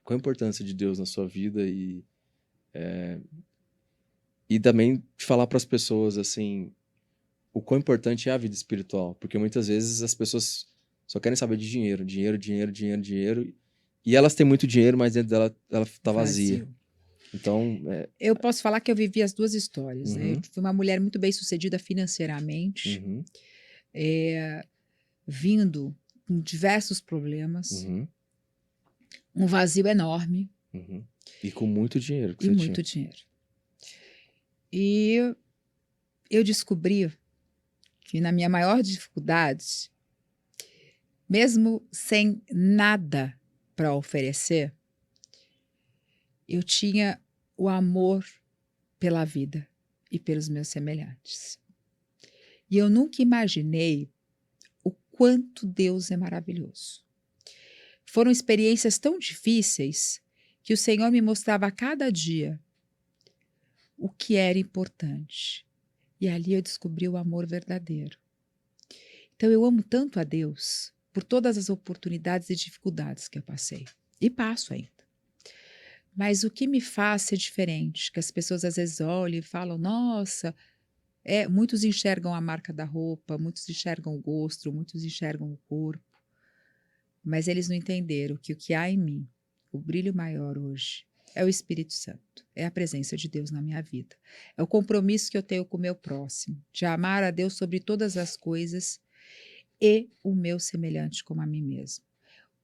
B: qual a importância de Deus na sua vida e também te falar para as pessoas assim o quão importante é a vida espiritual, porque muitas vezes as pessoas só querem saber de dinheiro, e elas têm muito dinheiro, mas dentro dela ela tá vazia. Então,
C: eu posso falar que eu vivi as duas histórias. Né? Eu fui uma mulher muito bem sucedida financeiramente, vindo com diversos problemas, um vazio enorme.
B: E com muito dinheiro.
C: E muito dinheiro. E eu descobri que na minha maior dificuldade, mesmo sem nada para oferecer, eu tinha o amor pela vida e pelos meus semelhantes. E eu nunca imaginei o quanto Deus é maravilhoso. Foram experiências tão difíceis que o Senhor me mostrava a cada dia o que era importante. E ali eu descobri o amor verdadeiro. Então eu amo tanto a Deus por todas as oportunidades e dificuldades que eu passei. E passo ainda. Mas o que me faz ser diferente, que as pessoas às vezes olham e falam, nossa, muitos enxergam a marca da roupa, muitos enxergam o gosto, muitos enxergam o corpo, mas eles não entenderam que o que há em mim, o brilho maior hoje, é o Espírito Santo, é a presença de Deus na minha vida. É o compromisso que eu tenho com o meu próximo, de amar a Deus sobre todas as coisas e o meu semelhante como a mim mesmo.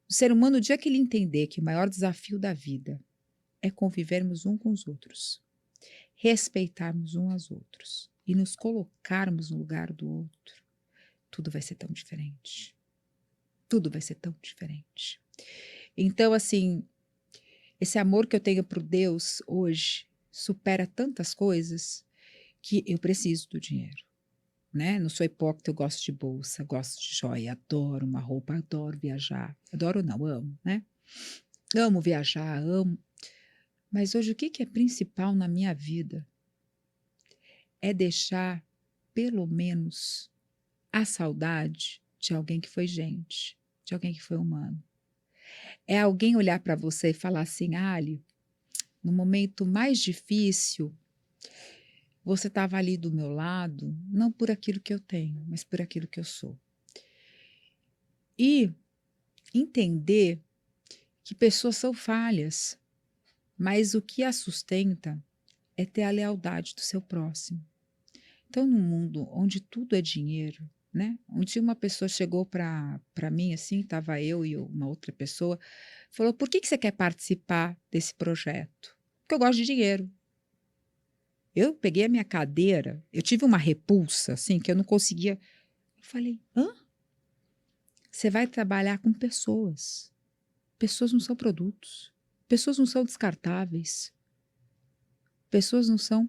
C: O ser humano, o dia que ele entender que o maior desafio da vida é convivermos um com os outros, respeitarmos uns aos outros e nos colocarmos no lugar do outro, tudo vai ser tão diferente. Tudo vai ser tão diferente. Então, assim, esse amor que eu tenho por Deus hoje supera tantas coisas que eu preciso do dinheiro, né? Não sou hipócrita, eu gosto de bolsa, gosto de joia, adoro uma roupa, adoro viajar. Adoro não, amo, né? Amo viajar, amo. Mas hoje o que é principal na minha vida é deixar, pelo menos, a saudade de alguém que foi gente, de alguém que foi humano. É alguém olhar para você e falar assim, Ali, no momento mais difícil, você estava ali do meu lado, não por aquilo que eu tenho, mas por aquilo que eu sou. E entender que pessoas são falhas, mas o que as sustenta é ter a lealdade do seu próximo. Então, num mundo onde tudo é dinheiro, né? Onde uma pessoa chegou para mim, assim, estava eu e uma outra pessoa, falou, por que você quer participar desse projeto? Porque eu gosto de dinheiro. Eu peguei a minha cadeira, eu tive uma repulsa, assim, que eu não conseguia. Eu falei, hã? Você vai trabalhar com pessoas. Pessoas não são produtos. Pessoas não são descartáveis. Pessoas não são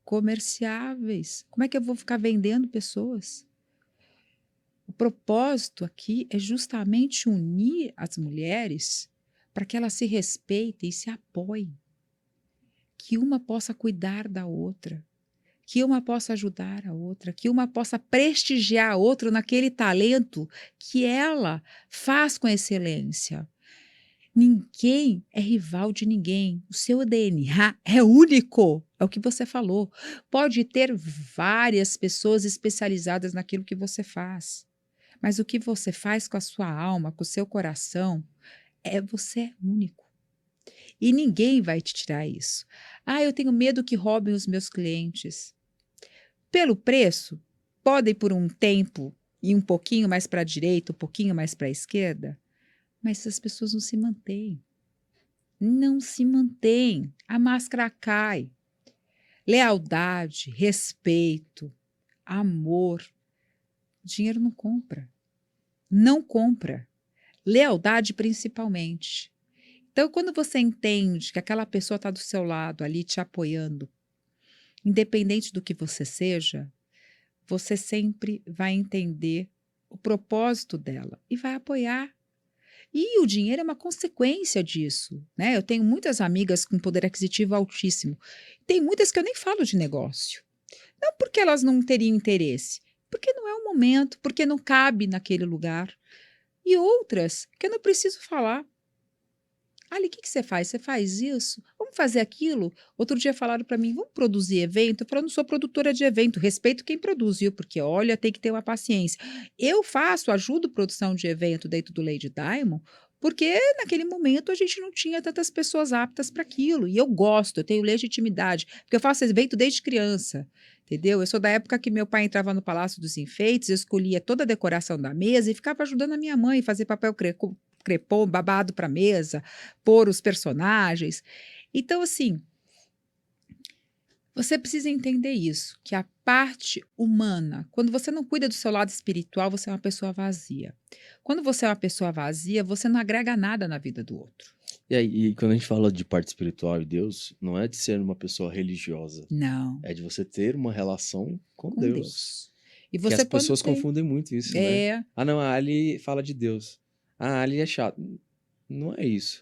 C: comerciáveis. Como é que eu vou ficar vendendo pessoas? O propósito aqui é justamente unir as mulheres para que elas se respeitem e se apoiem. Que uma possa cuidar da outra, que uma possa ajudar a outra, que uma possa prestigiar a outra naquele talento que ela faz com excelência. Ninguém é rival de ninguém. O seu DNA é único. É o que você falou. Pode ter várias pessoas especializadas naquilo que você faz. Mas o que você faz com a sua alma, com o seu coração, você é único. E ninguém vai te tirar isso. Ah, eu tenho medo que roubem os meus clientes. Pelo preço, podem por um tempo ir um pouquinho mais para a direita, um pouquinho mais para a esquerda, mas essas pessoas não se mantêm. Não se mantêm. A máscara cai. Lealdade, respeito, amor. Dinheiro não compra. Não compra. Lealdade, principalmente. Então, quando você entende que aquela pessoa está do seu lado, ali te apoiando, independente do que você seja, você sempre vai entender o propósito dela e vai apoiar. E o dinheiro é uma consequência disso, né? Eu tenho muitas amigas com poder aquisitivo altíssimo. Tem muitas que eu nem falo de negócio. Não porque elas não teriam interesse, porque não é o momento, porque não cabe naquele lugar. E outras que eu não preciso falar. Ali, o que você faz? Você faz isso? Vamos fazer aquilo? Outro dia falaram para mim, vamos produzir evento? Eu falei, eu não sou produtora de evento, respeito quem produz, viu? Porque, olha, tem que ter uma paciência. Eu ajudo produção de evento dentro do Lady Diamond, porque naquele momento a gente não tinha tantas pessoas aptas para aquilo. E eu gosto, eu tenho legitimidade, porque eu faço evento desde criança, entendeu? Eu sou da época que meu pai entrava no Palácio dos Enfeites, eu escolhia toda a decoração da mesa e ficava ajudando a minha mãe a fazer papel crepom, babado para mesa, pôr os personagens. Então, assim, você precisa entender isso, que a parte humana, quando você não cuida do seu lado espiritual, você é uma pessoa vazia. Quando você é uma pessoa vazia, você não agrega nada na vida do outro.
B: E aí, quando a gente fala de parte espiritual e Deus, não é de ser uma pessoa religiosa.
C: Não.
B: É de você ter uma relação com Deus.
C: E
B: você, as pessoas confundem muito isso, né? Ah, não, a Ali fala de Deus. A Ali é chato. Não é isso.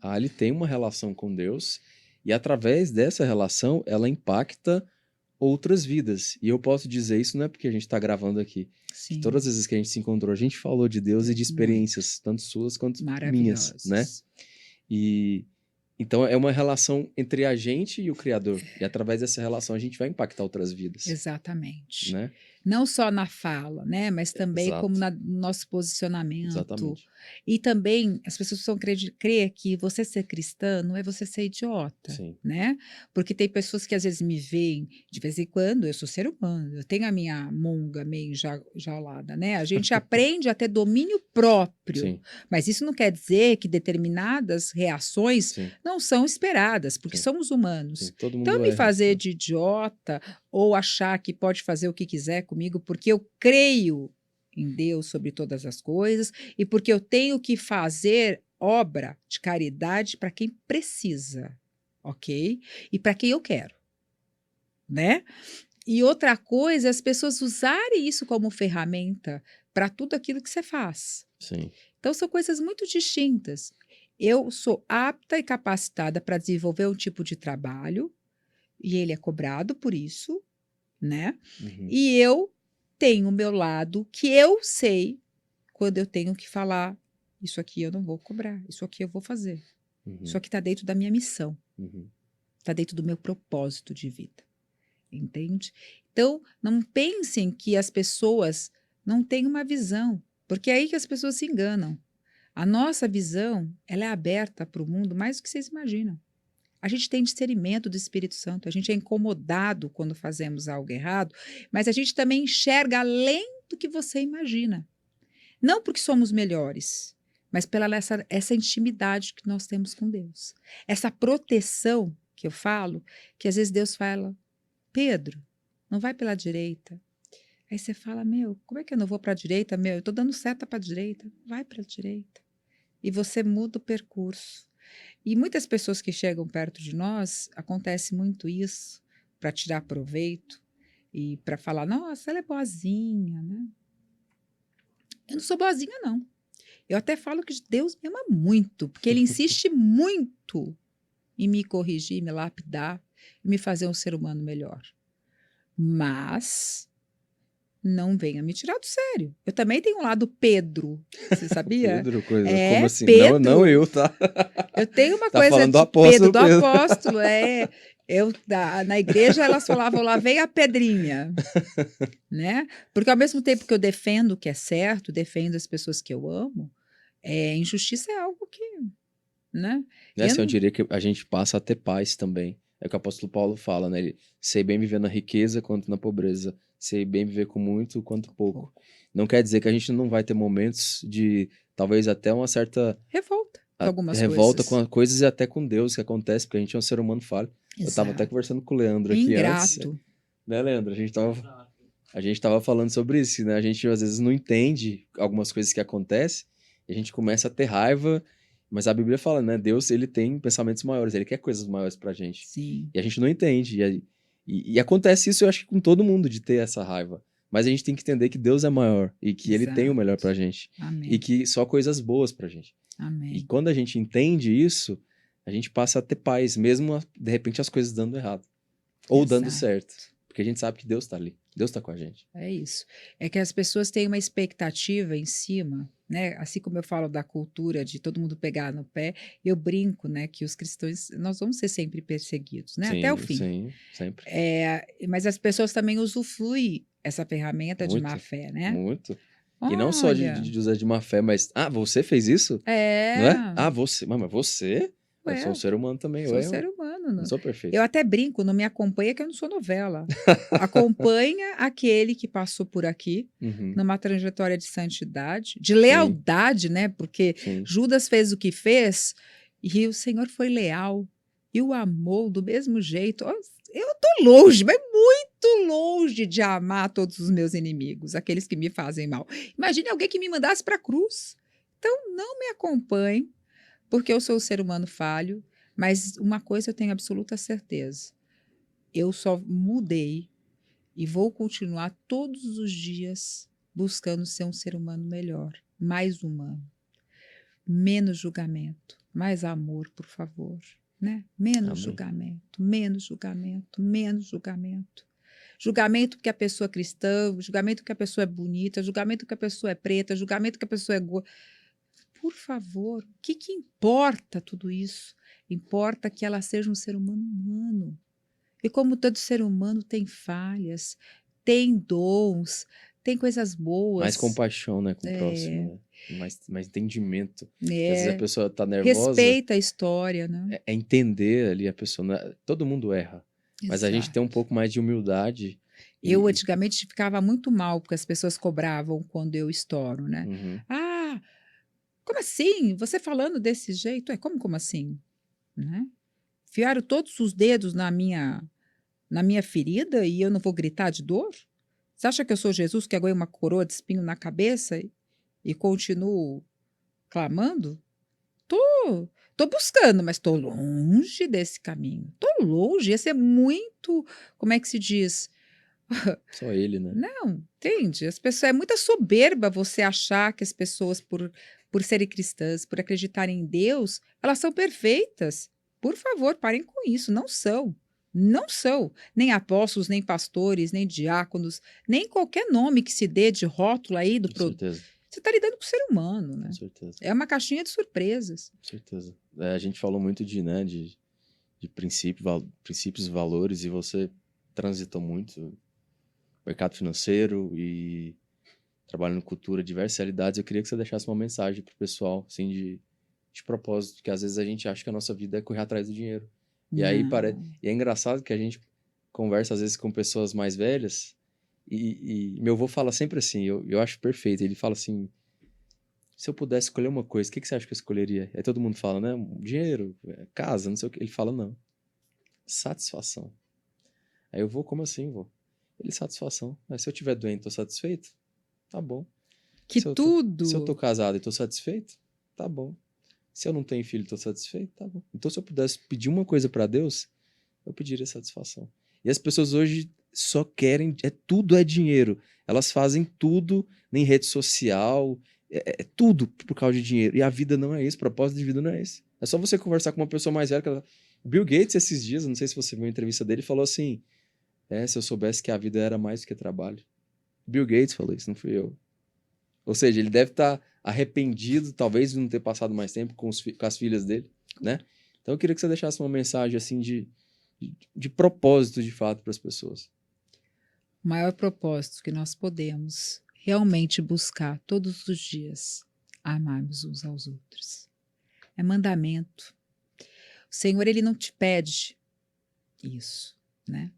B: A Ali tem uma relação com Deus e através dessa relação ela impacta outras vidas. E eu posso dizer isso não é porque a gente está gravando aqui.
C: Sim.
B: Todas as vezes que a gente se encontrou, a gente falou de Deus e de experiências, tanto suas quanto minhas, né? E então é uma relação entre a gente e o Criador. E através dessa relação a gente vai impactar outras vidas.
C: Exatamente.
B: Né?
C: Não só na fala, né? Mas também
B: Exato.
C: como no nosso posicionamento.
B: Exatamente.
C: E também as pessoas precisam crer que você ser cristã não é você ser idiota,
B: Sim.
C: né? Porque tem pessoas que às vezes me veem, de vez em quando, eu sou ser humano, eu tenho a minha monga meio jaulada, né? A gente aprende a ter domínio próprio,
B: Sim.
C: mas isso não quer dizer que determinadas reações
B: Sim.
C: não são esperadas, porque
B: Sim.
C: somos humanos.
B: Sim. Todo
C: Então,
B: mundo
C: me
B: erra.
C: fazer de idiota ou achar que pode fazer o que quiser comigo porque eu creio em Deus sobre todas as coisas e porque eu tenho que fazer obra de caridade para quem precisa, ok? E para quem eu quero, né? E outra coisa é as pessoas usarem isso como ferramenta para tudo aquilo que você faz.
B: Sim.
C: Então, são coisas muito distintas. Eu sou apta e capacitada para desenvolver um tipo de trabalho e ele é cobrado por isso, né?
B: Uhum.
C: E eu tenho o meu lado que eu sei quando eu tenho que falar, isso aqui eu não vou cobrar, isso aqui eu vou fazer.
B: Uhum.
C: Isso aqui está dentro da minha missão,
B: Uhum.
C: está dentro do meu propósito de vida. Entende? Então, não pensem que as pessoas não têm uma visão, porque é aí que as pessoas se enganam. A nossa visão, ela é aberta para o mundo mais do que vocês imaginam. A gente tem discernimento do Espírito Santo, a gente é incomodado quando fazemos algo errado, mas a gente também enxerga além do que você imagina. Não porque somos melhores, mas pela essa intimidade que nós temos com Deus. Essa proteção que eu falo, que às vezes Deus fala, Pedro, não vai pela direita. Aí você fala, meu, como é que eu não vou para a direita? Meu, eu estou dando seta para a direita. Vai para a direita. E você muda o percurso. E muitas pessoas que chegam perto de nós, acontece muito isso, para tirar proveito e para falar, nossa, ela é boazinha, né? Eu não sou boazinha, não. Eu até falo que Deus me ama muito, porque Ele insiste muito em me corrigir, me lapidar, e me fazer um ser humano melhor. Mas não venha me tirar do sério. Eu também tenho um lado Pedro, você sabia?
B: Pedro, coisa. Como
C: É,
B: assim? Não, não
C: Pedro.
B: eu, tá?
C: Eu tenho uma
B: Tá
C: coisa
B: falando do
C: de Pedro,
B: apóstolo
C: do
B: Pedro.
C: apóstolo, na igreja elas falavam, lá vem a Pedrinha, né? Porque ao mesmo tempo que eu defendo o que é certo, defendo as pessoas que eu amo, injustiça é algo que, né?
B: E
C: E eu
B: assim, eu
C: não-
B: diria que a gente passa a ter paz também. É o que o apóstolo Paulo fala, né? Ele, sei bem viver na riqueza quanto na pobreza. Sei bem viver com muito quanto pouco. Não quer dizer que a gente não vai ter momentos de, talvez até uma certa
C: revolta com algumas
B: revolta com
C: coisas.
B: as coisas e até com Deus que acontece, porque a gente é um ser humano falho. Eu tava até
C: Exato.
B: conversando com o Leandro
C: É
B: aqui antes,
C: ingrato.
B: né, Leandro?
A: Exato.
B: A gente tava falando sobre isso, né? A gente às vezes não entende algumas coisas que acontecem e a gente começa a ter raiva, mas a Bíblia fala, né? Deus, ele tem pensamentos maiores, ele quer coisas maiores pra gente.
C: Sim.
B: E a gente não entende. E acontece isso, eu acho que com todo mundo, de ter essa raiva. Mas a gente tem que entender que Deus é maior e que ele tem o melhor pra gente.
C: Amém.
B: E que só coisas boas pra gente. E
C: Amém.
B: quando a gente entende isso, a gente passa a ter paz, mesmo de repente as coisas dando errado. Ou dando
C: Exato.
B: certo. Porque a gente sabe que Deus tá ali. Deus tá com a gente.
C: É isso. É que as pessoas têm uma expectativa em cima, né? Assim como eu falo da cultura de todo mundo pegar no pé, eu brinco, né, que os cristãos, nós vamos ser sempre perseguidos, né? Até o fim.
B: Sim, sempre.
C: Mas as pessoas também usufruem essa ferramenta de má
B: Muito,
C: fé, né?
B: muito. E não só
C: Olha,
B: de usar de má fé, mas... Ah, você fez isso? Não é? Ah, você... Mas você? Eu sou um ser humano também.
C: sou
B: Eu
C: ser humano.
B: não sou perfeito.
C: Eu até brinco, não me acompanha que eu não sou novela. Acompanha aquele que passou por aqui,
B: Uhum,
C: numa trajetória de santidade, de lealdade, né? Porque
B: sim.
C: Judas fez o que fez e o Senhor foi leal e o amou do mesmo jeito. Ó, eu tô longe, mas muito longe de amar todos os meus inimigos, aqueles que me fazem mal. Imagine alguém que me mandasse para a cruz. Então, não me acompanhe, porque eu sou um ser humano falho, mas uma coisa eu tenho absoluta certeza. Eu só mudei e vou continuar todos os dias buscando ser um ser humano melhor, mais humano. Menos julgamento, mais amor, por favor, né? Menos
B: Amém.
C: julgamento, menos julgamento, menos julgamento. Julgamento porque a pessoa é cristã, julgamento que a pessoa é bonita, julgamento que a pessoa é preta, julgamento que a pessoa é gorda. Por favor, o que importa tudo isso? Importa que ela seja um ser humano humano. E como todo ser humano tem falhas, tem dons, tem coisas boas.
B: Mais compaixão, né, com o próximo, né? Mais entendimento. Às vezes a pessoa tá nervosa.
C: Respeita a história, né?
B: É entender ali a pessoa. Todo mundo erra. Mas a gente tem um pouco mais de humildade.
C: Eu antigamente ficava muito mal, porque as pessoas cobravam quando eu estouro, né?
B: Uhum.
C: Ah, como assim? Você falando desse jeito? Como assim? Né? Enfiaram todos os dedos na minha ferida e eu não vou gritar de dor? Você acha que eu sou Jesus que aguenta uma coroa de espinho na cabeça e continuo clamando? Tô buscando, mas tô longe desse caminho. Tô longe. Esse é muito, como é que se diz?
B: Só ele, né?
C: Não, entende? As pessoas, é muita soberba você achar que as pessoas, por serem cristãs, por acreditarem em Deus, elas são perfeitas. Por favor, parem com isso. Não são. Não são. Nem apóstolos, nem pastores, nem diáconos, nem qualquer nome que se dê de rótulo aí do
B: Com
C: produto.
B: certeza.
C: Você está lidando com o ser humano, né?
B: Com certeza.
C: É uma caixinha de surpresas.
B: Com certeza. A gente falou muito de princípios e valores, e você transitou muito mercado financeiro e trabalhando em cultura, diversas realidades. Eu queria que você deixasse uma mensagem pro pessoal, assim, de propósito, porque às vezes a gente acha que a nossa vida é correr atrás do dinheiro. E aí e é engraçado que a gente conversa às vezes com pessoas mais velhas e meu avô fala sempre assim, eu acho perfeito. Ele fala assim: se eu pudesse escolher uma coisa, o que você acha que eu escolheria? Aí todo mundo fala, né? Dinheiro, casa, não sei o que. Ele fala, não. Satisfação. Aí eu vou, como assim, vô? Ele, satisfação. Mas se eu estiver doente, tô satisfeito? Tá bom.
C: Que
B: se eu
C: tudo!
B: tô casado e tô satisfeito? Tá bom. Se eu não tenho filho e tô satisfeito? Tá bom. Então, se eu pudesse pedir uma coisa pra Deus, eu pediria satisfação. E as pessoas hoje só querem... tudo é dinheiro. Elas fazem tudo em rede social, tudo por causa de dinheiro. E a vida não é isso, o propósito de vida não é esse. É só você conversar com uma pessoa mais velha. O Bill Gates, esses dias, não sei se você viu a entrevista dele, falou assim: se eu soubesse que a vida era mais do que trabalho. Bill Gates falou isso, não fui eu. Ou seja, ele deve estar arrependido, talvez, de não ter passado mais tempo com as filhas dele, né? Então eu queria que você deixasse uma mensagem assim de propósito, de fato, para as pessoas.
C: O maior propósito que nós podemos realmente buscar todos os dias, amarmos uns aos outros. É mandamento. O Senhor, ele não te pede isso, né?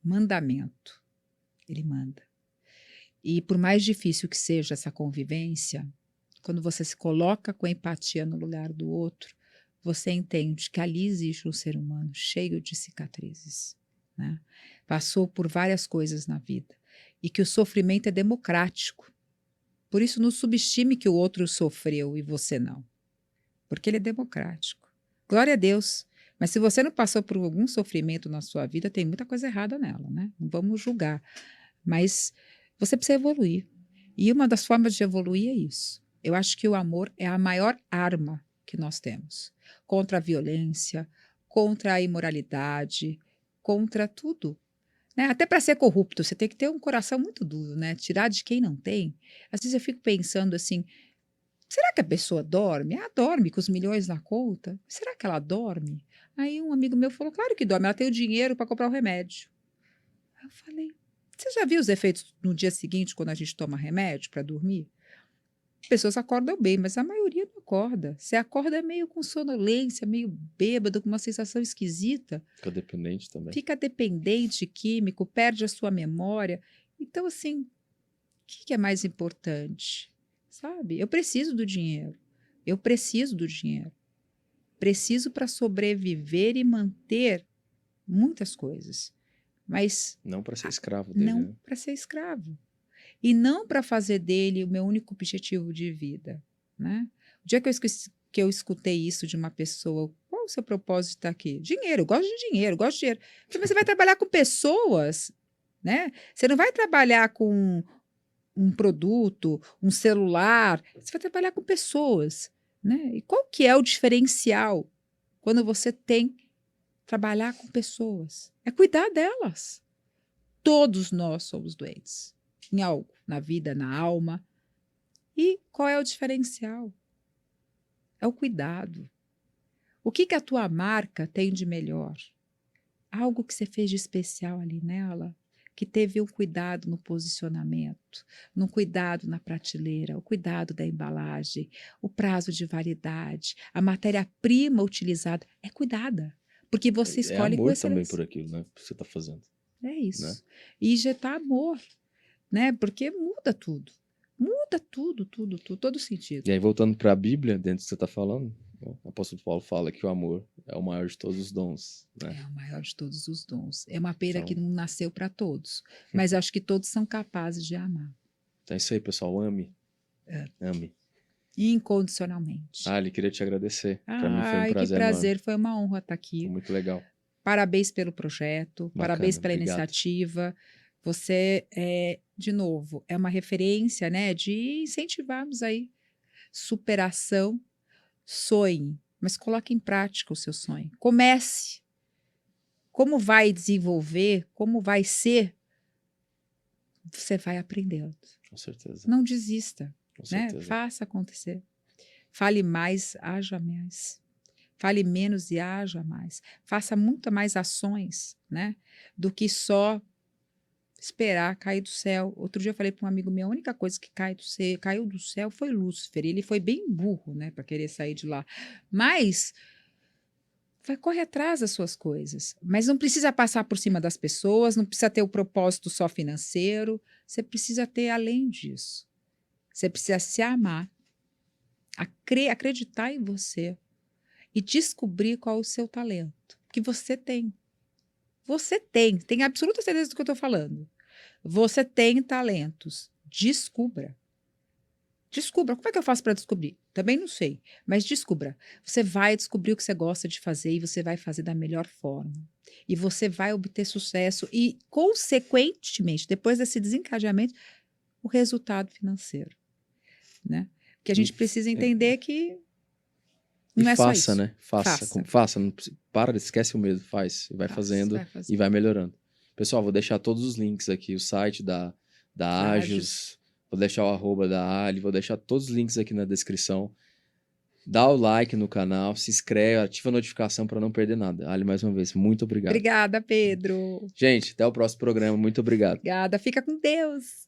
C: Mandamento. Ele manda. E por mais difícil que seja essa convivência, quando você se coloca com empatia no lugar do outro, você entende que ali existe um ser humano cheio de cicatrizes, né? Passou por várias coisas na vida e que o sofrimento é democrático. Por isso, não subestime que o outro sofreu e você não, porque ele é democrático. Glória a Deus. Mas se você não passou por algum sofrimento na sua vida, tem muita coisa errada nela, né? Não vamos julgar. Mas você precisa evoluir. E uma das formas de evoluir é isso. Eu acho que o amor é a maior arma que nós temos contra a violência, contra a imoralidade, contra tudo. Né? Até para ser corrupto, você tem que ter um coração muito duro, né? Tirar de quem não tem. Às vezes eu fico pensando assim, será que a pessoa dorme? Ah, dorme com os milhões na conta. Será que ela dorme? Aí um amigo meu falou, claro que dorme, ela tem o dinheiro para comprar o remédio. Aí eu falei, você já viu os efeitos no dia seguinte quando a gente toma remédio para dormir? As pessoas acordam bem, mas a maioria não acorda. Você acorda meio com sonolência, meio bêbado, com uma sensação esquisita.
B: Fica dependente também.
C: Fica dependente químico, perde a sua memória. Então, assim, o que é mais importante? Sabe? Eu preciso do dinheiro. Eu preciso do dinheiro. Preciso para sobreviver e manter muitas coisas. Mas
B: não para ser escravo dele.
C: não
B: né?
C: para ser escravo. E não para fazer dele o meu único objetivo de vida. Né? O dia que eu escutei isso de uma pessoa, qual o seu propósito de estar aqui? Dinheiro, eu gosto de dinheiro, eu gosto de dinheiro. Mas você vai trabalhar com pessoas, né? Você não vai trabalhar com um produto, um celular, você vai trabalhar com pessoas. Né? E qual que é o diferencial quando você tem trabalhar com pessoas? É cuidar delas. Todos nós somos doentes em algo, na vida, na alma. E qual é o diferencial? É o cuidado. O que a tua marca tem de melhor? Algo que você fez de especial ali nela, que teve um cuidado no posicionamento, no cuidado na prateleira, o cuidado da embalagem, o prazo de validade, a matéria-prima utilizada é cuidada, porque você escolhe com
B: amor também
C: excelência.
B: por aquilo, né? Que você está fazendo.
C: É isso.
B: Né?
C: E injetar amor, né? Porque muda tudo. Muda tudo, todo sentido.
B: E aí, voltando para a Bíblia, dentro do que você está falando, né? O apóstolo Paulo fala que o amor é o maior de todos os dons. Né?
C: É o maior de todos os dons. É uma pena que
B: Então,
C: não nasceu para todos, mas acho que todos são capazes de amar.
B: então é isso aí, pessoal. Ame. Ame.
C: Incondicionalmente.
B: Ali, queria te agradecer. Para mim foi um
C: Ai, que
B: prazer
C: prazer,
B: enorme.
C: foi uma honra estar aqui.
B: Foi muito legal.
C: Parabéns pelo projeto,
B: Bacana,
C: parabéns pela
B: obrigado.
C: iniciativa. Você, de novo, é uma referência, né, de incentivarmos aí superação, sonhe, mas coloque em prática o seu sonho. Comece. Como vai desenvolver, como vai ser, você vai aprendendo.
B: Com certeza.
C: Não desista,
B: Com
C: né?
B: certeza.
C: Faça acontecer. Fale mais, haja mais. Fale menos e haja mais. Faça muito mais ações, né? Do que só esperar cair do céu. Outro dia eu falei para um amigo meu, a única coisa que caiu do céu foi Lúcifer. Ele foi bem burro, né? Para querer sair de lá. Mas vai correr atrás das suas coisas. Mas não precisa passar por cima das pessoas, não precisa ter o propósito só financeiro. Você precisa ter além disso. Você precisa se amar, acreditar em você e descobrir qual é o seu talento. Que você tem. Você tem absoluta certeza do que eu estou falando. Você tem talentos. Descubra. Descubra. Como é que eu faço para descobrir? Também não sei, mas descubra. Você vai descobrir o que você gosta de fazer e você vai fazer da melhor forma. E você vai obter sucesso e, consequentemente, depois desse desencadeamento, o resultado financeiro. Né? Porque a gente precisa entender que não é só isso.
B: Né? Faça. Não, esquece o medo, faz. E vai fazendo e vai melhorando. Pessoal, vou deixar todos os links aqui, o site da Agios, vou deixar o @ da Ali, vou deixar todos os links aqui na descrição. Dá o like no canal, se inscreve, ativa a notificação para não perder nada. Ali, mais uma vez, muito obrigado.
C: Obrigada, Pedro.
B: Gente, até o próximo programa. Muito obrigado.
C: Obrigada. Fica com Deus.